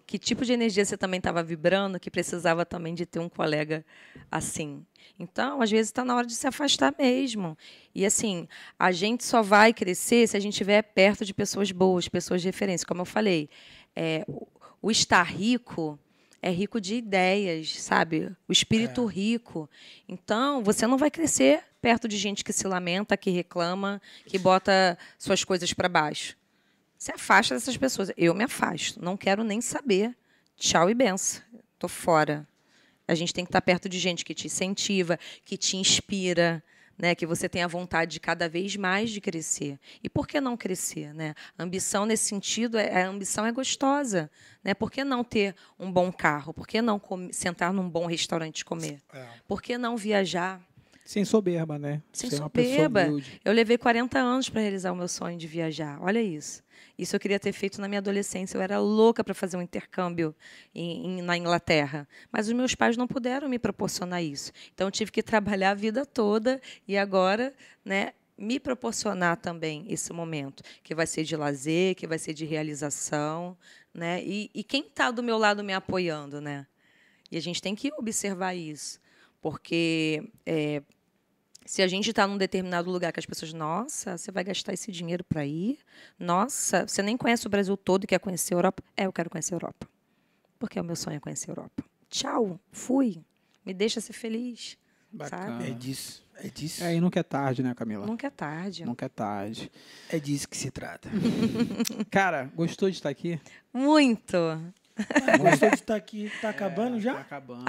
Que tipo de energia você também estava vibrando que precisava também de ter um colega assim? Então, às vezes, está na hora de se afastar mesmo. E, assim, a gente só vai crescer se a gente estiver perto de pessoas boas, pessoas de referência. Como eu falei, o estar rico é rico de ideias, sabe? O espírito rico. Então, você não vai crescer perto de gente que se lamenta, que reclama, que bota suas coisas para baixo. Se afasta dessas pessoas. Eu me afasto. Não quero nem saber. Tchau e benção. Estou fora. A gente tem que estar perto de gente que te incentiva, que te inspira, né, que você tenha vontade de cada vez mais de crescer. E por que não crescer, né? A ambição nesse sentido, a ambição é gostosa, né? Por que não ter um bom carro? Por que não sentar num bom restaurante e comer? Por que não viajar? Sem soberba, né? Sem Ser uma pessoa soberba. humilde. Eu levei 40 anos para realizar o meu sonho de viajar. Olha isso. Isso eu queria ter feito na minha adolescência. Eu era louca para fazer um intercâmbio na Inglaterra. Mas os meus pais não puderam me proporcionar isso. Então, eu tive que trabalhar a vida toda e agora, né, me proporcionar também esse momento, que vai ser de lazer, que vai ser de realização. Né? E quem está do meu lado me apoiando? Né? E a gente tem que observar isso. Porque se a gente está num determinado lugar que as pessoas, nossa, você vai gastar esse dinheiro para ir? Nossa, você nem conhece o Brasil todo e quer conhecer a Europa? Eu quero conhecer a Europa. Porque o meu sonho é conhecer a Europa. Tchau, fui. Me deixa ser feliz. Bacana. Sabe? É disso. É disso. E nunca é tarde, né, Camila? Nunca é tarde. Nunca é tarde. É disso que se trata. Cara, gostou de estar aqui? Muito. Gostou de estar aqui? Tá acabando já? Tá acabando.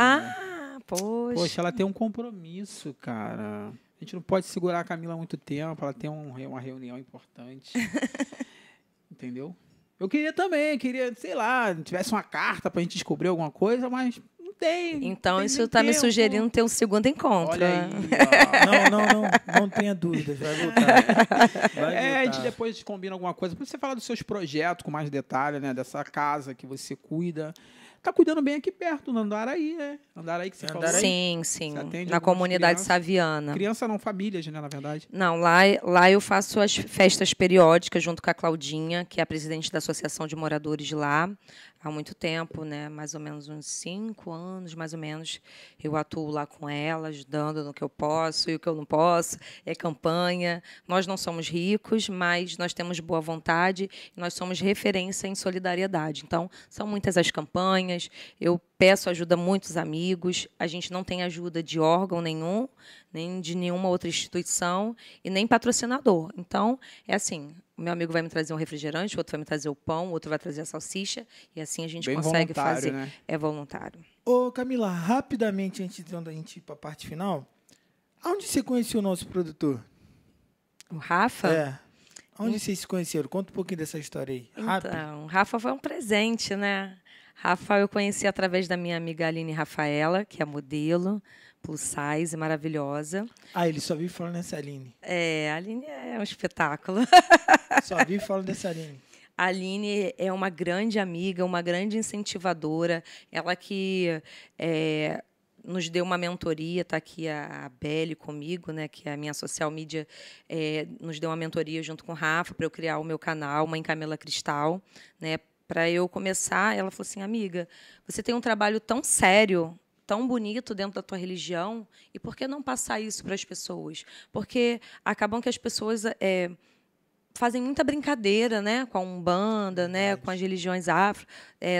Poxa. Poxa, ela tem um compromisso, cara. A gente não pode segurar a Camila há muito tempo, ela tem uma reunião importante. Entendeu? Eu queria, sei lá, tivesse uma carta pra gente descobrir alguma coisa, mas não tem. Então, não tem isso nem está me tempo. sugerindo ter um segundo encontro. Olha aí, ó. Não tenha dúvidas, vai voltar. Vai A gente voltar. depois combina alguma coisa. Pra você falar dos seus projetos com mais detalhe, né? Dessa casa que você cuida. Tá cuidando bem aqui perto, no Andaraí, né? Andaraí que você falou. Andaraí? Sim, sim. Você atende Na algumas comunidade crianças? saviana. Criança não, famílias, né, na verdade. Não, lá eu faço as festas periódicas junto com a Claudinha, que é a presidente da Associação de Moradores de lá, há muito tempo, né? Mais ou menos uns 5 anos, mais ou menos. Eu atuo lá com ela, ajudando no que eu posso e o que eu não posso. É campanha. Nós não somos ricos, mas nós temos boa vontade e nós somos referência em solidariedade. Então, são muitas as campanhas. Eu peço ajuda a muitos amigos. A gente não tem ajuda de órgão nenhum, nem de nenhuma outra instituição e nem patrocinador. Então, é assim, o meu amigo vai me trazer um refrigerante, o outro vai me trazer o pão, o outro vai trazer a salsicha, e assim a gente Bem consegue voluntário, fazer. né? É voluntário. Ô, Camila, rapidamente, antes de a gente ir para a parte final, aonde você conheceu o nosso produtor? O Rafa? Onde vocês se conheceram? Conta um pouquinho dessa história aí. Rápido. Então, o Rafa foi um presente, né? Rafa eu conheci através da minha amiga Aline Rafaela, que é modelo, plus size, maravilhosa. Ele só vive falando dessa Aline. A Aline é um espetáculo. Só vive falando dessa Aline. A Aline é uma grande amiga, uma grande incentivadora. Ela que nos deu uma mentoria, está aqui a Belle comigo, né, que é a minha social media, nos deu uma mentoria junto com o Rafa para eu criar o meu canal, Mãe Camila Cristal, né, para eu começar. Ela falou assim, amiga, você tem um trabalho tão sério, tão bonito dentro da tua religião, e por que não passar isso para as pessoas? Porque acabam que as pessoas fazem muita brincadeira, né, com a Umbanda, né, com as religiões afro,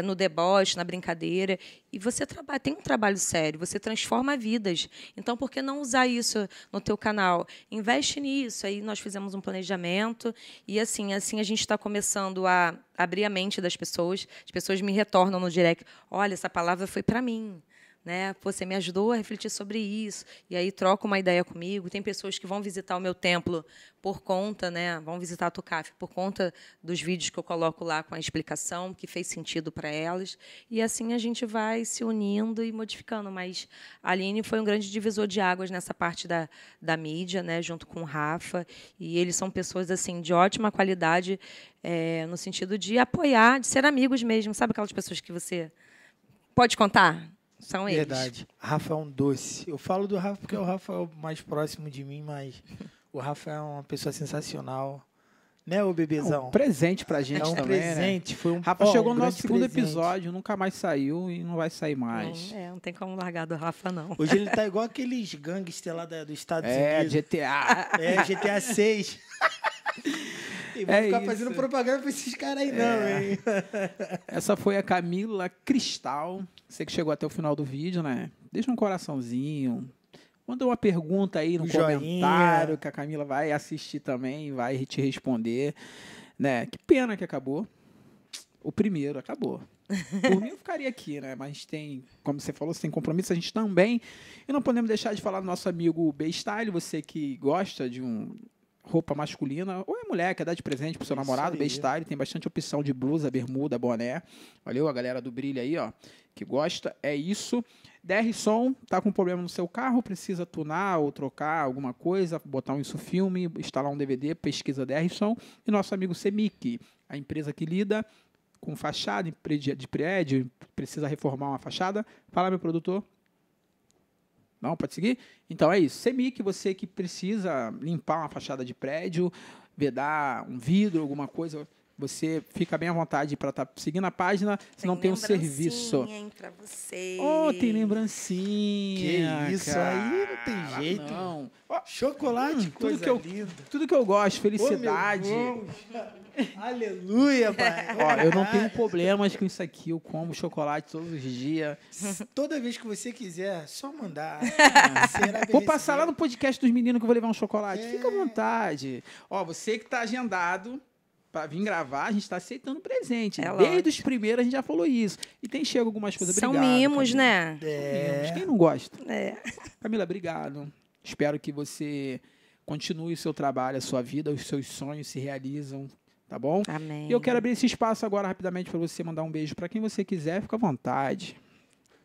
no deboche, na brincadeira. E você tem um trabalho sério, você transforma vidas. Então, por que não usar isso no teu canal? Investe nisso. Aí nós fizemos um planejamento e assim a gente está começando a abrir a mente das pessoas. As pessoas me retornam no direct, olha, essa palavra foi para mim. Né? Você me ajudou a refletir sobre isso. E aí troca uma ideia comigo. Tem pessoas que vão visitar o meu templo por conta, né? Vão visitar a Tucaf por conta dos vídeos que eu coloco lá com a explicação, que fez sentido para elas. E assim a gente vai se unindo e modificando. Mas a Aline foi um grande divisor de águas nessa parte da mídia, né? Junto com o Rafa. E eles são pessoas assim de ótima qualidade, no sentido de apoiar, de ser amigos mesmo. Sabe aquelas pessoas que você pode contar? São eles. Verdade. Rafa é um doce. Eu falo do Rafa porque o Rafa é o mais próximo de mim, mas o Rafa é uma pessoa sensacional. Né, ô bebezão? Um presente pra gente também, presente. né? Foi um Rafa chegou um no nosso grande segundo presente. episódio, nunca mais saiu e não vai sair mais. Não tem como largar do Rafa, não. Hoje ele tá igual aqueles gangsters lá dos Estados Unidos. GTA. GTA 6. E vou ficar isso. fazendo propaganda pra esses caras aí, não, hein? Essa foi a Camila Cristal. Você que chegou até o final do vídeo, né? Deixa um coraçãozinho. Manda uma pergunta aí no comentário que a Camila vai assistir também, vai te responder. Né? Que pena que acabou. O primeiro, acabou. Por mim, eu ficaria aqui, né? Mas tem, como você falou, você tem compromisso, a gente também. E não podemos deixar de falar do nosso amigo B-Style, você que gosta de roupa masculina, ou é mulher, quer dar de presente pro seu namorado, B-Style, tem bastante opção de blusa, bermuda, boné. Valeu, a galera do Brilho aí, ó, que gosta, é isso. DR Som, tá com problema no seu carro, precisa tunar ou trocar alguma coisa, botar um InsuFilme, instalar um DVD, pesquisa DR Som. E nosso amigo Semic, a empresa que lida com fachada de prédio, precisa reformar uma fachada. Fala, meu produtor. Não, pode seguir? Então é isso. Semic, você que precisa limpar uma fachada de prédio, vedar um vidro, alguma coisa, você fica bem à vontade para estar seguindo a página, se não tem um serviço. Para vocês. Oh, tem lembrancinha. Que isso cara. aí não tem jeito. Não. Chocolate, coisa linda. Tudo que eu gosto, felicidade. Aleluia, pai. Ó, eu não tenho problemas com isso aqui, eu como chocolate todos os dias. Toda vez que você quiser, só mandar. Vou passar lá no podcast dos meninos que eu vou levar um chocolate. Fica à vontade. Ó, você que está agendado para vir gravar, a gente está aceitando presente. Desde os primeiros a gente já falou isso. E tem chego algumas coisas. São obrigado, mimos, Camila. né? Mimos. Quem não gosta? É. Camila, obrigado. Espero que você continue o seu trabalho, a sua vida, os seus sonhos se realizam, tá bom? Amém. E eu quero abrir esse espaço agora rapidamente para você mandar um beijo para quem você quiser, fica à vontade.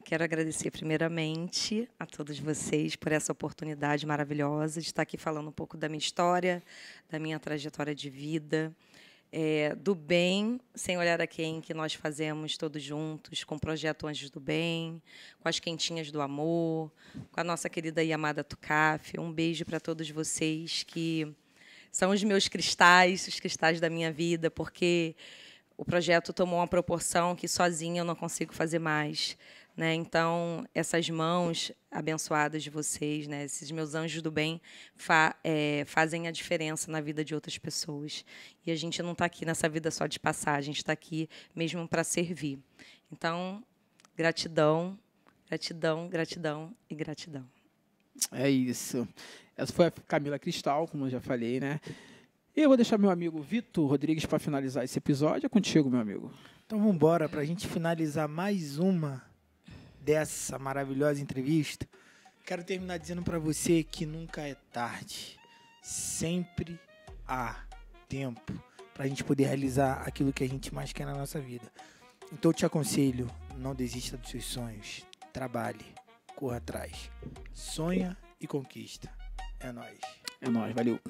Quero agradecer primeiramente a todos vocês por essa oportunidade maravilhosa de estar aqui falando um pouco da minha história, da minha trajetória de vida, do bem, sem olhar a quem, que nós fazemos todos juntos, com o Projeto Anjos do Bem, com as Quentinhas do Amor, com a nossa querida e amada Tucaf. Um beijo para todos vocês que são os meus cristais, os cristais da minha vida, porque o projeto tomou uma proporção que sozinha eu não consigo fazer mais, né? Então, essas mãos abençoadas de vocês, né? Esses meus anjos do bem fazem a diferença na vida de outras pessoas. E a gente não está aqui nessa vida só de passar, a gente está aqui mesmo para servir. Então, gratidão, gratidão, gratidão e gratidão. É isso. Essa foi a Camila Cristal, como eu já falei, né? E eu vou deixar meu amigo Vitor Rodrigues para finalizar esse episódio. É contigo, meu amigo. Então vamos embora, para a gente finalizar mais uma dessa maravilhosa entrevista. Quero terminar dizendo para você que nunca é tarde. Sempre há tempo para a gente poder realizar aquilo que a gente mais quer na nossa vida. Então eu te aconselho, não desista dos seus sonhos. Trabalhe, corra atrás. Sonha e conquista. É nóis. É nóis, valeu.